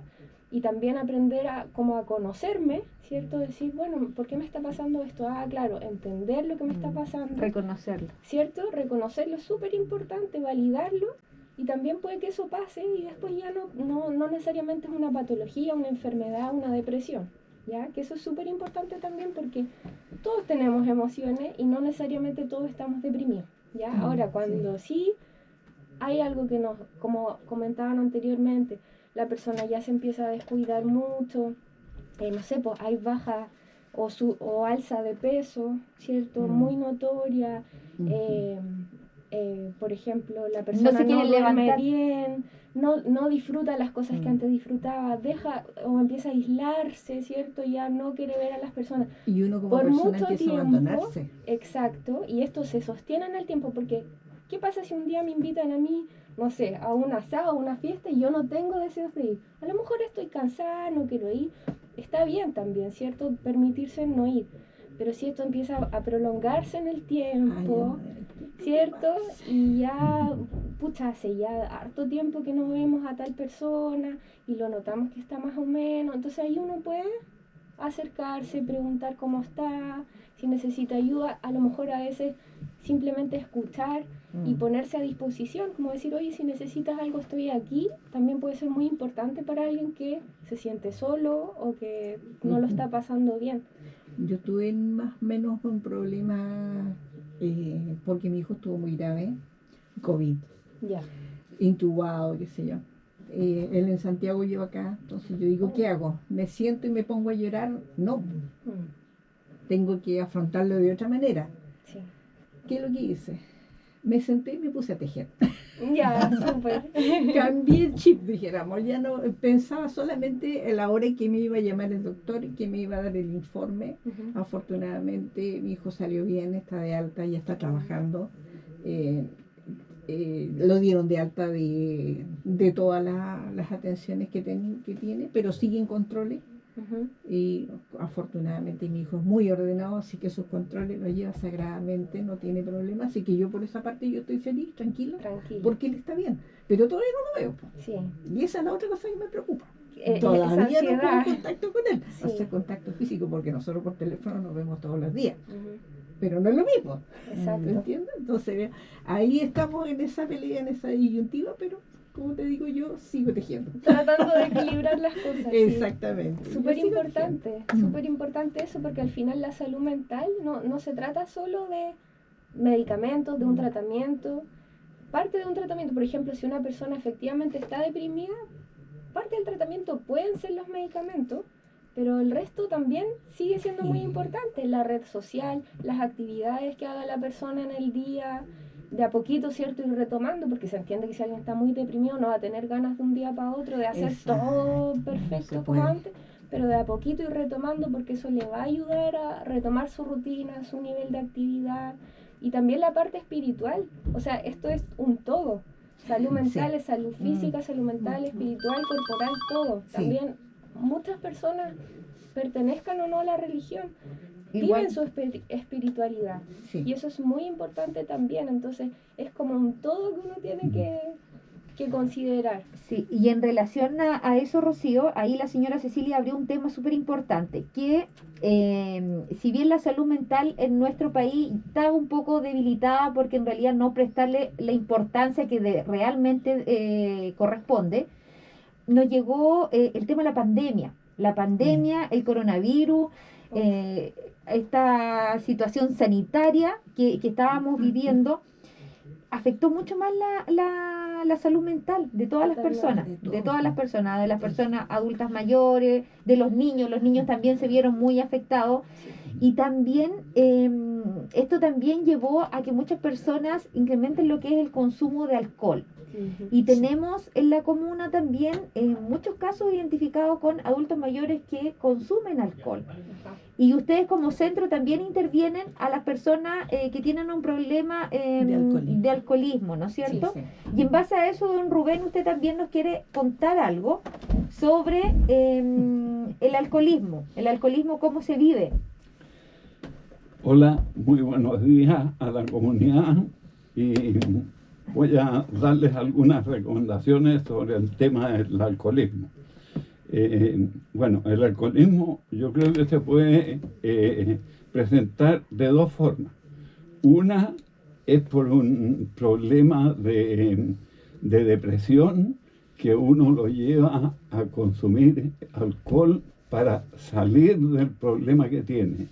Speaker 7: y también aprender como a conocerme, ¿cierto? Decir, bueno, ¿por qué me está pasando esto? Ah, claro, entender lo que me está pasando.
Speaker 1: Reconocerlo.
Speaker 7: ¿Cierto? Reconocerlo es súper importante, validarlo, y también puede que eso pase y después ya no necesariamente es una patología, una enfermedad, una depresión, ¿ya? Que eso es súper importante también porque todos tenemos emociones y no necesariamente todos estamos deprimidos, ¿ya? Ahora, cuando sí hay algo que nos, como comentaban anteriormente, la persona ya se empieza a descuidar mucho, no sé, pues hay baja o alza de peso, ¿cierto? Muy notoria, por ejemplo, la persona
Speaker 1: No se quiere
Speaker 7: duerme
Speaker 1: levantar.
Speaker 7: bien, no disfruta las cosas que antes disfrutaba, deja o empieza a aislarse, ¿cierto? Ya no quiere ver a las personas.
Speaker 6: Y uno como
Speaker 7: Por
Speaker 6: persona
Speaker 7: mucho
Speaker 6: empieza
Speaker 7: tiempo,
Speaker 6: a abandonarse.
Speaker 7: exacto, y esto se sostiene en el tiempo, porque ¿qué pasa si un día me invitan a mí, no sé, a un asado, a una fiesta y yo no tengo deseos de ir? A lo mejor estoy cansada, no quiero ir, está bien también, ¿cierto? Permitirse no ir, pero si esto empieza a prolongarse en el tiempo, ¿cierto? Y ya, pucha, hace ya harto tiempo que no vemos a tal persona y lo notamos que está más o menos, entonces ahí uno puede acercarse, preguntar cómo está, si necesita ayuda, a lo mejor a veces simplemente escuchar y ponerse a disposición, como decir, oye, si necesitas algo estoy aquí, también puede ser muy importante para alguien que se siente solo o que no lo está pasando bien.
Speaker 6: Yo tuve más o menos un problema porque mi hijo estuvo muy grave, COVID,
Speaker 7: Ya.
Speaker 6: intubado, qué sé yo. Él en Santiago, yo acá, entonces yo digo, ¿qué hago? ¿Me siento y me pongo a llorar? No, tengo que afrontarlo de otra manera.
Speaker 7: Sí.
Speaker 6: ¿Qué es lo que hice? Me senté y me puse a tejer.
Speaker 7: Ya, súper.
Speaker 6: Cambié el chip, dijéramos, ya no pensaba solamente en la hora en que me iba a llamar el doctor y que me iba a dar el informe. Afortunadamente mi hijo salió bien, está de alta, ya está trabajando. Lo dieron de alta de todas las atenciones que tiene, pero sigue en controles. Y afortunadamente mi hijo es muy ordenado, así que sus controles los lleva sagradamente, no tiene problema, así que yo por esa parte yo estoy feliz, tranquilo, porque él está bien, pero todavía no lo veo.
Speaker 7: Sí.
Speaker 6: Y esa es la otra cosa que me preocupa.
Speaker 7: Esa
Speaker 6: Todavía no
Speaker 7: ansiedad.
Speaker 6: tengo contacto con él,
Speaker 7: Sí.
Speaker 6: o sea, contacto físico, porque nosotros por teléfono nos vemos todos los días, pero no es lo mismo.
Speaker 7: Exacto.
Speaker 6: ¿Entiendes? Entonces ahí estamos en esa pelea, en esa disyuntiva, pero como te digo yo, sigo tejiendo.
Speaker 7: Tratando de equilibrar las cosas. Sí.
Speaker 6: Exactamente.
Speaker 7: Súper
Speaker 6: Yo sigo
Speaker 7: importante eso, porque al final la salud mental no se trata solo de medicamentos, de un tratamiento. Parte de un tratamiento, por ejemplo, si una persona efectivamente está deprimida, parte del tratamiento pueden ser los medicamentos, pero el resto también sigue siendo muy importante. La red social, las actividades que haga la persona en el día, de a poquito, ¿cierto? Ir retomando, porque se entiende que si alguien está muy deprimido no va a tener ganas de un día para otro de hacer todo perfecto como antes, pero de a poquito ir retomando, porque eso le va a ayudar a retomar su rutina, su nivel de actividad, y también la parte espiritual. O sea, esto es un todo. Salud mental es salud física, salud mental, espiritual, corporal, todo. También muchas personas, pertenezcan o no a la religión, viven su espiritualidad. Y eso es muy importante también. Entonces, es como un todo que uno tiene que considerar.
Speaker 1: Sí, y en relación a eso, Rocío, ahí la señora Cecilia abrió un tema súper importante, que si bien la salud mental en nuestro país está un poco debilitada porque en realidad no prestarle la importancia que realmente corresponde, nos llegó el tema de la pandemia. La pandemia, el coronavirus, esta situación sanitaria que estábamos viviendo, afectó mucho más la salud mental de todas las personas, de las personas adultas mayores, de los niños también se vieron muy afectados, y también esto también llevó a que muchas personas incrementen lo que es el consumo de alcohol. Y tenemos en la comuna también muchos casos identificados con adultos mayores que consumen alcohol. Y ustedes como centro también intervienen a las personas que tienen un problema de alcoholismo, ¿no es cierto?
Speaker 6: Sí.
Speaker 1: Y en base a eso, don Rubén, usted también nos quiere contar algo sobre el alcoholismo, cómo se vive.
Speaker 8: Hola, muy buenos días a la comunidad, y voy a darles algunas recomendaciones sobre el tema del alcoholismo. Bueno, el alcoholismo yo creo que se puede presentar de dos formas. Una es por un problema de depresión, que uno lo lleva a consumir alcohol para salir del problema que tiene.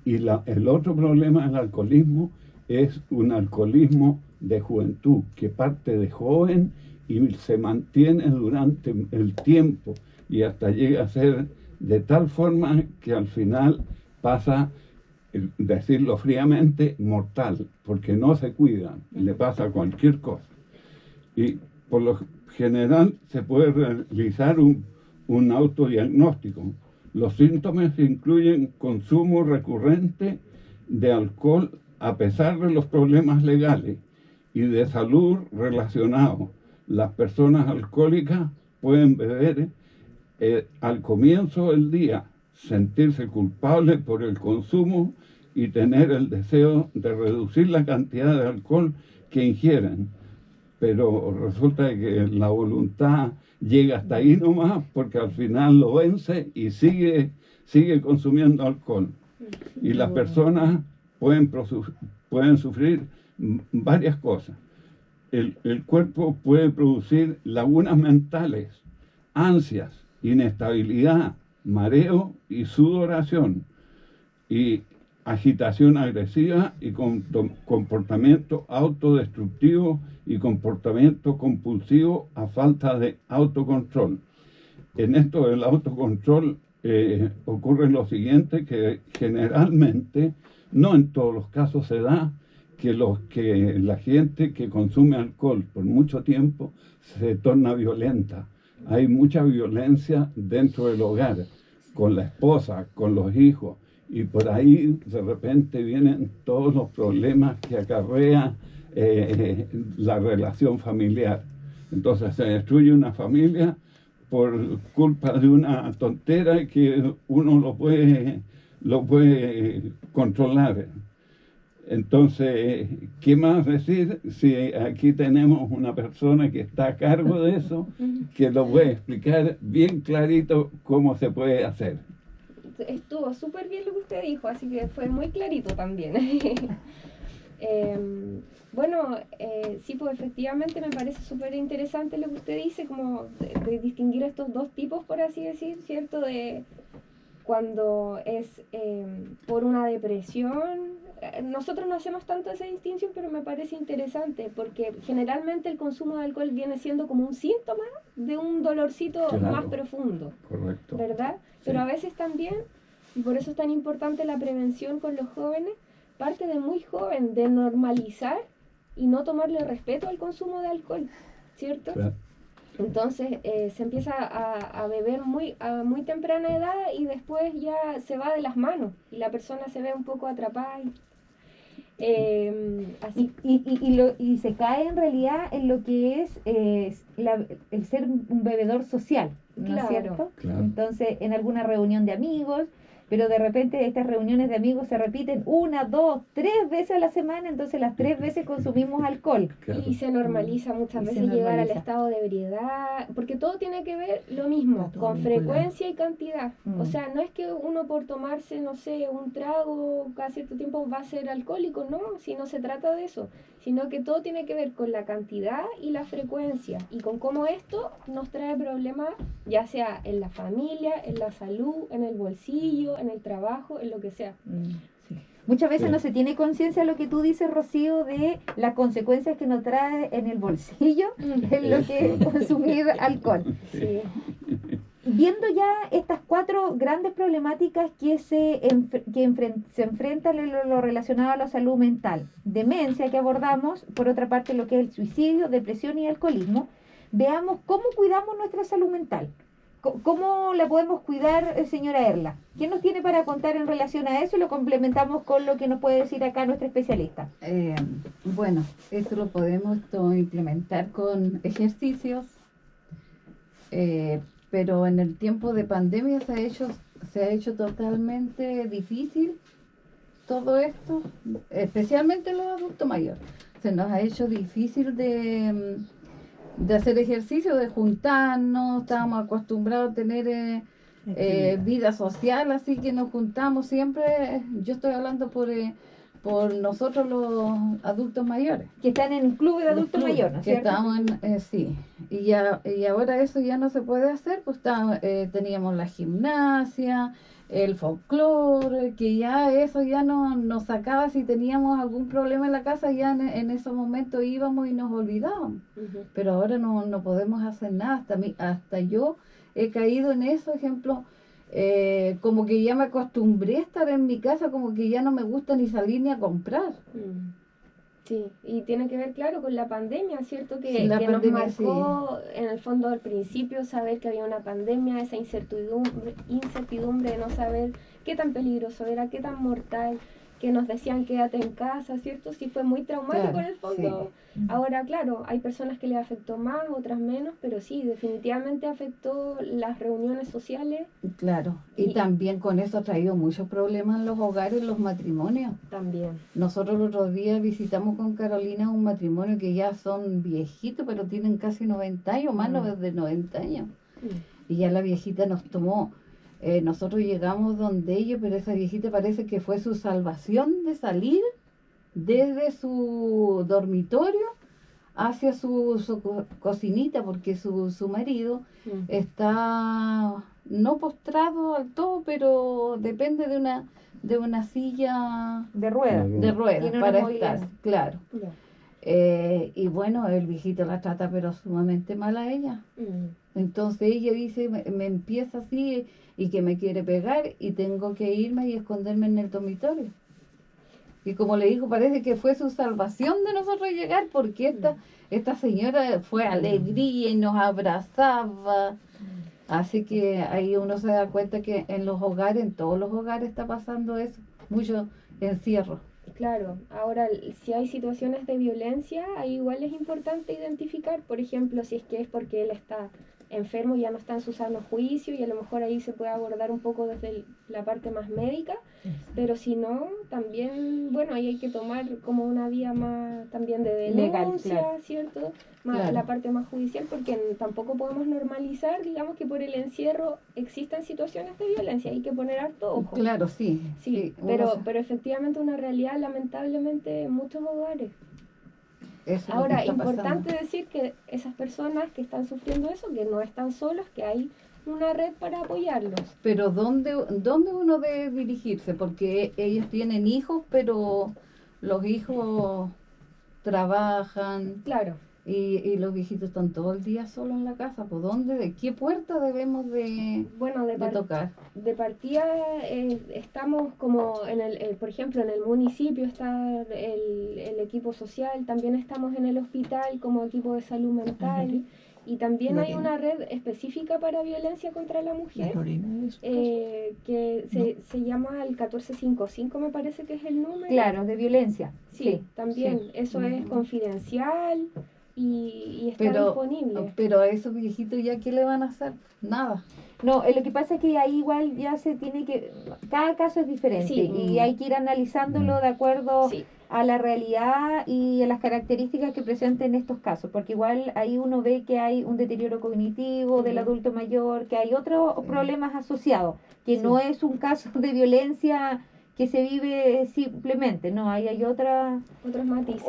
Speaker 8: Y el otro problema del alcoholismo es un alcoholismo de juventud, que parte de joven y se mantiene durante el tiempo, y hasta llega a ser de tal forma que al final pasa, decirlo fríamente, mortal, porque no se cuidan, le pasa cualquier cosa. Y por lo general se puede realizar un autodiagnóstico. Los síntomas incluyen consumo recurrente de alcohol a pesar de los problemas legales y de salud relacionados. Las personas alcohólicas pueden beber al comienzo del día, sentirse culpables por el consumo y tener el deseo de reducir la cantidad de alcohol que ingieren. Pero resulta que la voluntad llega hasta ahí nomás, porque al final lo vence y sigue consumiendo alcohol. Y las personas pueden sufrir varias cosas. El cuerpo puede producir lagunas mentales, ansias, inestabilidad, mareo y sudoración, y agitación agresiva y comportamiento autodestructivo y comportamiento compulsivo a falta de autocontrol. En esto del autocontrol ocurre lo siguiente, que generalmente, no en todos los casos se da, que la gente que consume alcohol por mucho tiempo se torna violenta. Hay mucha violencia dentro del hogar, con la esposa, con los hijos, y por ahí de repente vienen todos los problemas que acarrea la relación familiar. Entonces se destruye una familia por culpa de una tontera que uno lo puede controlar. Entonces, ¿qué más decir si aquí tenemos una persona que está a cargo de eso, que lo puede explicar bien clarito cómo se puede hacer?
Speaker 7: Estuvo súper bien lo que usted dijo, así que fue muy clarito también. Sí, pues efectivamente me parece súper interesante lo que usted dice, como de distinguir estos dos tipos, por así decir, ¿cierto? De cuando es por una depresión. Nosotros no hacemos tanto esa distinción, pero me parece interesante, porque generalmente el consumo de alcohol viene siendo como un síntoma de un dolorcito más profundo.
Speaker 8: Correcto.
Speaker 7: ¿Verdad? Pero a veces también, y por eso es tan importante la prevención con los jóvenes, parte de muy joven, de normalizar y no tomarle respeto al consumo de alcohol, ¿cierto? Claro. Entonces se empieza a beber a muy temprana edad y después ya se va de las manos y la persona se ve un poco atrapada. Así.
Speaker 1: Y se cae en realidad en lo que es el ser un bebedor social, ¿no es cierto? Claro. Entonces, en alguna reunión de amigos, pero de repente estas reuniones de amigos se repiten 1, 2, 3 veces a la semana, entonces las 3 veces consumimos alcohol.
Speaker 7: Claro. Y se normaliza muchas veces llegar al estado de ebriedad, porque todo tiene que ver lo mismo, con frecuencia y cantidad. O sea, no es que uno por tomarse, no sé, un trago cada cierto tiempo va a ser alcohólico, no, si no se trata de eso, sino que todo tiene que ver con la cantidad y la frecuencia, y con cómo esto nos trae problemas, ya sea en la familia, en la salud, en el bolsillo, en el trabajo, en lo que sea.
Speaker 1: Sí. Muchas veces no se tiene conciencia de lo que tú dices, Rocío, de las consecuencias que nos trae en el bolsillo en lo que es consumir alcohol.
Speaker 7: Sí.
Speaker 1: Viendo ya estas 4 grandes problemáticas que se enfrentan en lo relacionado a la salud mental, demencia que abordamos, por otra parte lo que es el suicidio, depresión y alcoholismo, veamos cómo cuidamos nuestra salud mental. ¿Cómo la podemos cuidar, señora Erla? ¿Qué nos tiene para contar en relación a eso? Y lo complementamos con lo que nos puede decir acá nuestra especialista.
Speaker 5: Bueno, esto lo podemos implementar con ejercicios, pero en el tiempo de pandemia se ha hecho totalmente difícil todo esto, especialmente los adultos mayores. Se nos ha hecho difícil de hacer ejercicio, de juntarnos, estábamos acostumbrados a tener vida social, así que nos juntamos siempre. Yo estoy hablando por nosotros los adultos mayores.
Speaker 1: Que están en un club de adultos mayores, ¿no es cierto?
Speaker 5: Que estamos sí. Y ahora eso ya no se puede hacer, pues teníamos la gimnasia, el folclore, que ya eso ya nos sacaba si teníamos algún problema en la casa, ya en esos momentos íbamos y nos olvidábamos. Pero ahora no podemos hacer nada, hasta yo he caído en eso, ejemplo, como que ya me acostumbré a estar en mi casa, como que ya no me gusta ni salir ni a comprar.
Speaker 7: Sí, y tiene que ver, claro, con la pandemia, ¿cierto? Que
Speaker 5: la pandemia,
Speaker 7: nos marcó, en el fondo, al principio, saber que había una pandemia, esa incertidumbre de no saber qué tan peligroso era, qué tan mortal, que nos decían quédate en casa, ¿cierto? Sí, fue muy traumático, claro, en el fondo. Sí. Ahora, claro, hay personas que les afectó más, otras menos, pero sí, definitivamente afectó las reuniones sociales.
Speaker 5: Claro, y también con eso ha traído muchos problemas en los hogares, en los matrimonios.
Speaker 7: También.
Speaker 5: Nosotros el otro día visitamos con Carolina un matrimonio que ya son viejitos, pero tienen casi 90 años, más de 90 años. Y ya la viejita nos tomó... nosotros llegamos donde ellos, pero esa viejita parece que fue su salvación de salir desde su dormitorio hacia su cocinita, porque su marido está no postrado al todo, pero depende de una silla
Speaker 1: de ruedas
Speaker 5: para estar, claro. Y bueno, el viejito la trata pero sumamente mal a ella. Entonces ella dice, me empieza así y que me quiere pegar y tengo que irme y esconderme en el dormitorio. Y como le digo, parece que fue su salvación de nosotros llegar, porque esta señora fue alegría y nos abrazaba. Así que ahí uno se da cuenta que en los hogares, en todos los hogares está pasando eso, mucho encierro.
Speaker 7: Claro, ahora si hay situaciones de violencia, ahí igual es importante identificar, por ejemplo, si es que es porque él está enfermo, ya no está en su sano juicio, y a lo mejor ahí se puede abordar un poco desde la parte más médica, pero si no, también, bueno, ahí hay que tomar como una vía más también de denuncia,
Speaker 1: legal, claro.
Speaker 7: ¿cierto? Más
Speaker 6: Claro.
Speaker 7: la parte más judicial, porque tampoco podemos normalizar, digamos, que por el encierro existan situaciones de violencia, hay que poner harto ojo.
Speaker 6: Claro, sí.
Speaker 7: Sí, pero efectivamente una realidad lamentablemente en muchos hogares.
Speaker 6: Eso
Speaker 7: Ahora,
Speaker 6: es lo que está
Speaker 7: importante
Speaker 6: pasando.
Speaker 7: decir que esas personas que están sufriendo eso, que no están solos, que hay una red para apoyarlos.
Speaker 5: Pero ¿dónde uno debe dirigirse? Porque ellos tienen hijos, pero los hijos trabajan
Speaker 7: Claro,
Speaker 5: y los viejitos están todo el día solos en la casa. ¿Por dónde? ¿De qué puerta debemos de
Speaker 7: bueno, de
Speaker 5: tocar?
Speaker 7: partida estamos como por ejemplo, en el municipio está el equipo social, también estamos en el hospital como equipo de salud mental, y también hay una red específica para violencia contra la mujer, que se llama el 1455, me parece que es el número.
Speaker 1: Claro, de violencia.
Speaker 7: Sí, también,
Speaker 1: sí.
Speaker 7: eso es confidencial y está disponible.
Speaker 5: Pero a esos viejitos ya, ¿qué le van a hacer? Nada.
Speaker 1: No, lo que pasa es que ahí igual ya se tiene que, cada caso es diferente
Speaker 7: Sí.
Speaker 1: y hay que ir analizándolo de acuerdo
Speaker 7: Sí.
Speaker 1: a la realidad y a las características que presenten estos casos, porque igual ahí uno ve que hay un deterioro cognitivo del adulto mayor, que hay otros problemas asociados, que no es un caso de violencia que se vive simplemente, no, ahí hay otros matices,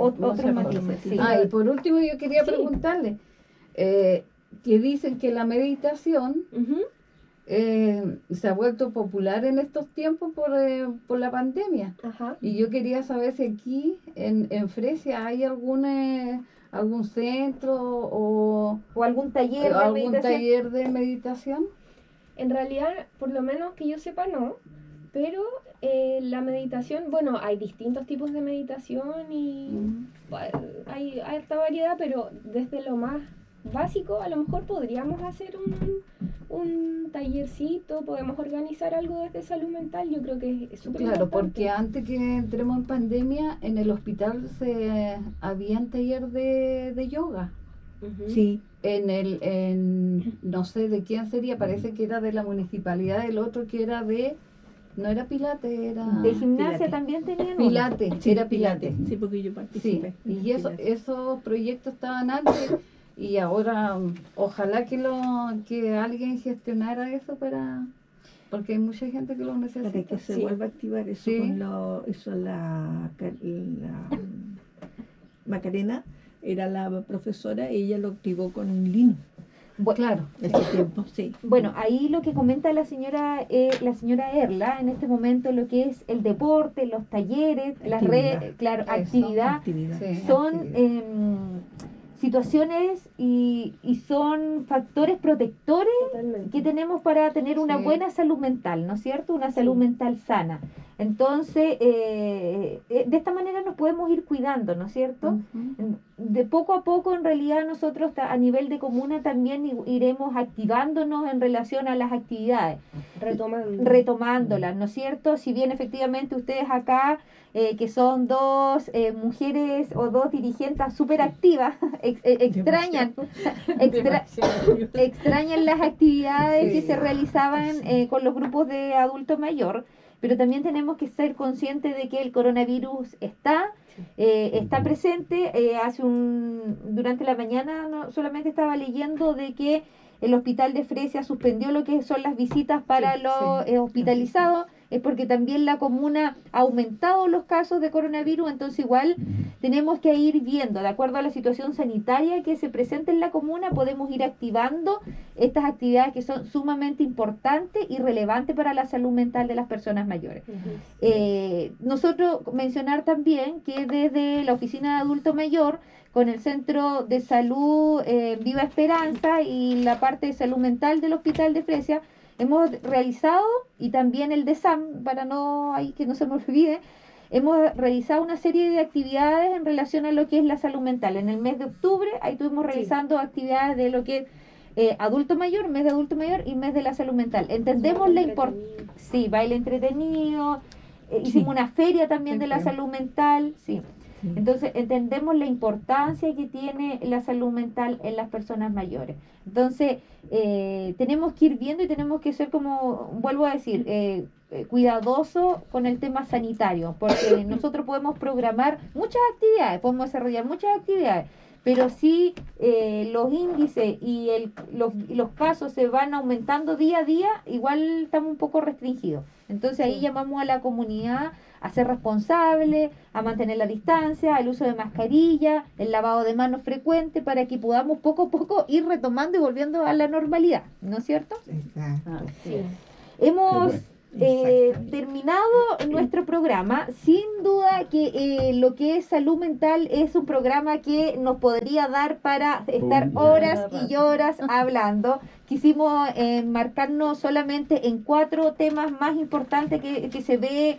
Speaker 1: sí.
Speaker 5: Ah, y por último yo quería
Speaker 7: Sí.
Speaker 5: preguntarle, que dicen que la meditación
Speaker 7: Ujú.
Speaker 5: se ha vuelto popular en estos tiempos por la pandemia.
Speaker 7: Ajá.
Speaker 5: Y yo quería saber si aquí en Fresia hay algún centro o
Speaker 1: algún taller de
Speaker 5: algún
Speaker 1: meditación.
Speaker 5: taller de meditación.
Speaker 7: En realidad, por lo menos que yo sepa, no. Pero la meditación, bueno, hay distintos tipos de meditación y hay harta variedad, pero desde lo más básico, a lo mejor podríamos hacer un tallercito, podemos organizar algo desde salud mental, yo creo que es súper
Speaker 5: Claro,
Speaker 7: importante.
Speaker 5: porque antes que entremos en pandemia, en el hospital habían taller de yoga.
Speaker 7: Ujú.
Speaker 6: Sí,
Speaker 5: No sé de quién sería, parece que era de la municipalidad, el otro que era no era Pilates, era
Speaker 1: De gimnasia
Speaker 6: Pilates.
Speaker 1: también tenían uno.
Speaker 5: Pilates,
Speaker 6: sí,
Speaker 5: era Pilates.
Speaker 6: Sí, porque yo
Speaker 5: Sí,
Speaker 6: participé. en
Speaker 5: y
Speaker 6: el Pilates.
Speaker 5: esos proyectos estaban antes y ahora ojalá que alguien gestionara eso porque hay mucha gente que lo
Speaker 6: Para
Speaker 5: necesita.
Speaker 6: que se
Speaker 7: Sí.
Speaker 6: vuelva a activar eso,
Speaker 5: Sí.
Speaker 6: la Macarena era la profesora, ella lo activó con Lino
Speaker 5: Claro.
Speaker 6: en ese tiempo, sí.
Speaker 1: Bueno, ahí lo que comenta la señora Erla en este momento, lo que es el deporte, los talleres, las
Speaker 6: Actividad.
Speaker 1: redes, claro,
Speaker 5: Eso,
Speaker 1: actividad,
Speaker 5: Sí,
Speaker 1: son
Speaker 5: actividad.
Speaker 1: situaciones y son factores protectores
Speaker 7: Totalmente.
Speaker 1: que tenemos para tener una
Speaker 5: Sí.
Speaker 1: buena salud mental, ¿no es cierto? Una salud
Speaker 7: Sí.
Speaker 1: mental sana. Entonces, de esta manera nos podemos ir cuidando, ¿no es cierto?
Speaker 5: Ujú.
Speaker 1: De poco a poco, en realidad, nosotros a nivel de comuna también iremos activándonos en relación a las actividades, retomándolas, ¿no es cierto? Si bien efectivamente ustedes acá, que son dos mujeres o dos dirigentes súper activas, extrañan las actividades que se realizaban con los grupos de adulto mayor, pero también tenemos que ser conscientes de que el coronavirus está presente. Durante la mañana solamente estaba leyendo de que el hospital de Fresia suspendió lo que son las visitas para los hospitalizados, es porque también la comuna ha aumentado los casos de coronavirus, entonces igual tenemos que ir viendo, de acuerdo a la situación sanitaria que se presenta en la comuna, podemos ir activando estas actividades que son sumamente importantes y relevantes para la salud mental de las personas mayores. Nosotros mencionar también que desde la oficina de adulto mayor, con el centro de salud Viva Esperanza y la parte de salud mental del hospital de Fresia, hemos realizado, y también el DESAM, para que no se me olvide, hemos realizado una serie de actividades en relación a lo que es la salud mental. En el mes de octubre, ahí estuvimos realizando actividades de lo que es adulto mayor, mes de adulto mayor y mes de la salud mental. Entendemos la importancia. Sí, baile entretenido, hicimos una feria también de la salud mental, sí.
Speaker 6: Sí.
Speaker 1: Entonces entendemos la importancia que tiene la salud mental en las personas mayores. Entonces tenemos que ir viendo y tenemos que ser, como vuelvo a decir, cuidadoso con el tema sanitario, porque nosotros podemos programar muchas actividades, podemos desarrollar muchas actividades, pero si los índices y los casos se van aumentando día a día, igual estamos un poco restringidos. Entonces ahí llamamos a la comunidad a ser responsable, a mantener la distancia, el uso de mascarilla, el lavado de manos frecuente, para que podamos poco a poco ir retomando y volviendo a la normalidad, ¿no es cierto?
Speaker 6: Exacto.
Speaker 5: Sí.
Speaker 1: Hemos
Speaker 6: Exactamente.
Speaker 1: terminado nuestro programa. Sin duda que lo que es salud mental es un programa que nos podría dar para estar horas y horas hablando. Quisimos marcarnos solamente en 4 temas más importantes que se ve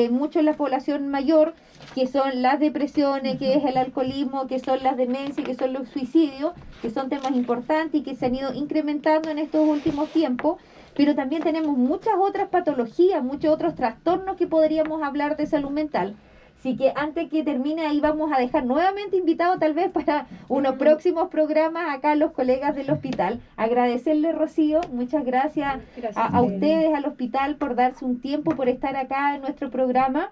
Speaker 1: mucho en la población mayor, que son las depresiones, que es el alcoholismo, que son las demencias, que son los suicidios, que son temas importantes y que se han ido incrementando en estos últimos tiempos. Pero también tenemos muchas otras patologías, muchos otros trastornos que podríamos hablar de salud mental. Así que antes que termine, ahí vamos a dejar nuevamente invitados tal vez para unos próximos programas acá a los colegas del hospital. Agradecerle, Rocío, muchas gracias a ustedes, al hospital, por darse un tiempo, por estar acá en nuestro programa.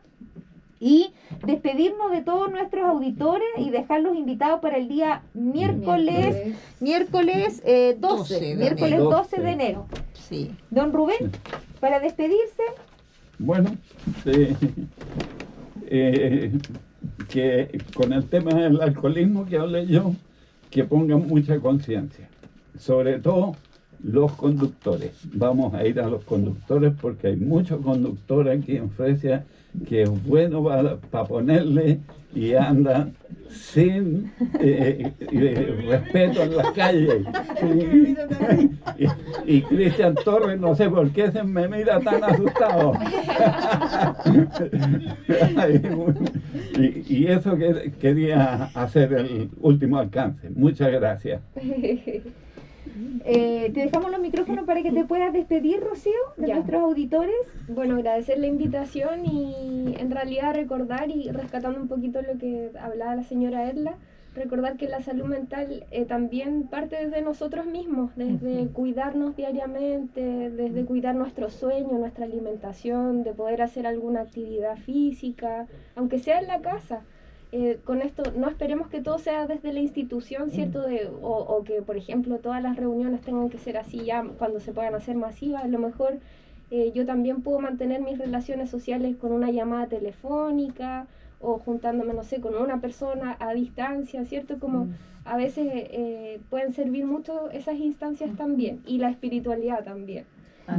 Speaker 1: Y despedirnos de todos nuestros auditores y dejarlos invitados para el día miércoles 12 de enero.
Speaker 6: Sí.
Speaker 1: Don Rubén, para despedirse.
Speaker 8: Bueno, que con el tema del alcoholismo que hablé yo, que pongan mucha conciencia, sobre todo los conductores. Vamos a ir a los conductores porque hay muchos conductores aquí en Fresia que es bueno para ponerle y andan sin respeto en las calles. Y Cristian Torres, no sé por qué se me mira tan asustado. y eso que quería hacer el último alcance. Muchas gracias.
Speaker 1: Te dejamos los micrófonos para que te puedas despedir, Rocío, de nuestros auditores.
Speaker 7: Bueno, agradecer la invitación y en realidad recordar, y rescatando un poquito lo que hablaba la señora Erla, recordar que la salud mental también parte desde nosotros mismos, desde cuidarnos diariamente, desde cuidar nuestro sueño, nuestra alimentación, de poder hacer alguna actividad física, aunque sea en la casa. Con esto no esperemos que todo sea desde la institución, ¿cierto? O que, por ejemplo, todas las reuniones tengan que ser así ya cuando se puedan hacer masivas. A lo mejor yo también puedo mantener mis relaciones sociales con una llamada telefónica o juntándome, no sé, con una persona a distancia, ¿cierto? Como a veces pueden servir mucho esas instancias también, y la espiritualidad también.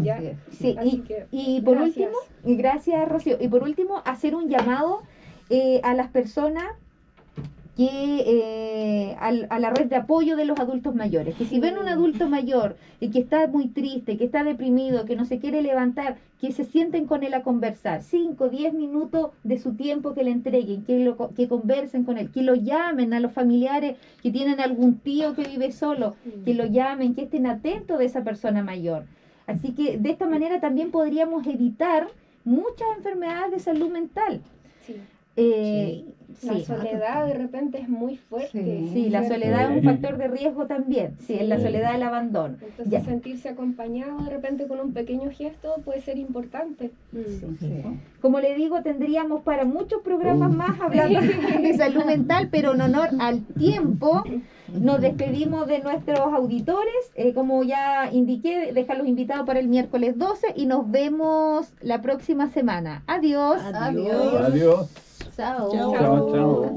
Speaker 7: ¿Ya?
Speaker 1: Sí,
Speaker 7: Así que,
Speaker 1: y por
Speaker 7: gracias.
Speaker 1: último, y gracias, Rocío, y por último, hacer un llamado a las personas que a la red de apoyo de los adultos mayores, que si ven un adulto mayor y que está muy triste, que está deprimido, que no se quiere levantar, que se sienten con él a conversar, 5, 10 minutos de su tiempo que le entreguen, que conversen con él, que lo llamen a los familiares que tienen algún tío que vive solo, que lo llamen, que estén atentos de esa persona mayor. Así que de esta manera también podríamos evitar muchas enfermedades de salud mental.
Speaker 7: Sí.
Speaker 1: Sí.
Speaker 7: La soledad de repente es muy fuerte.
Speaker 1: Sí, la soledad es un factor de riesgo también. Sí, es la soledad del abandono.
Speaker 7: Entonces sentirse acompañado de repente con un pequeño gesto puede ser importante.
Speaker 1: Como le digo, tendríamos para muchos programas más hablando de salud mental, pero en honor al tiempo nos despedimos de nuestros auditores. Como ya indiqué, dejarlos invitados para el miércoles 12 y nos vemos la próxima semana. Adiós.
Speaker 8: Adiós.
Speaker 5: Chao.
Speaker 8: Chao, chao.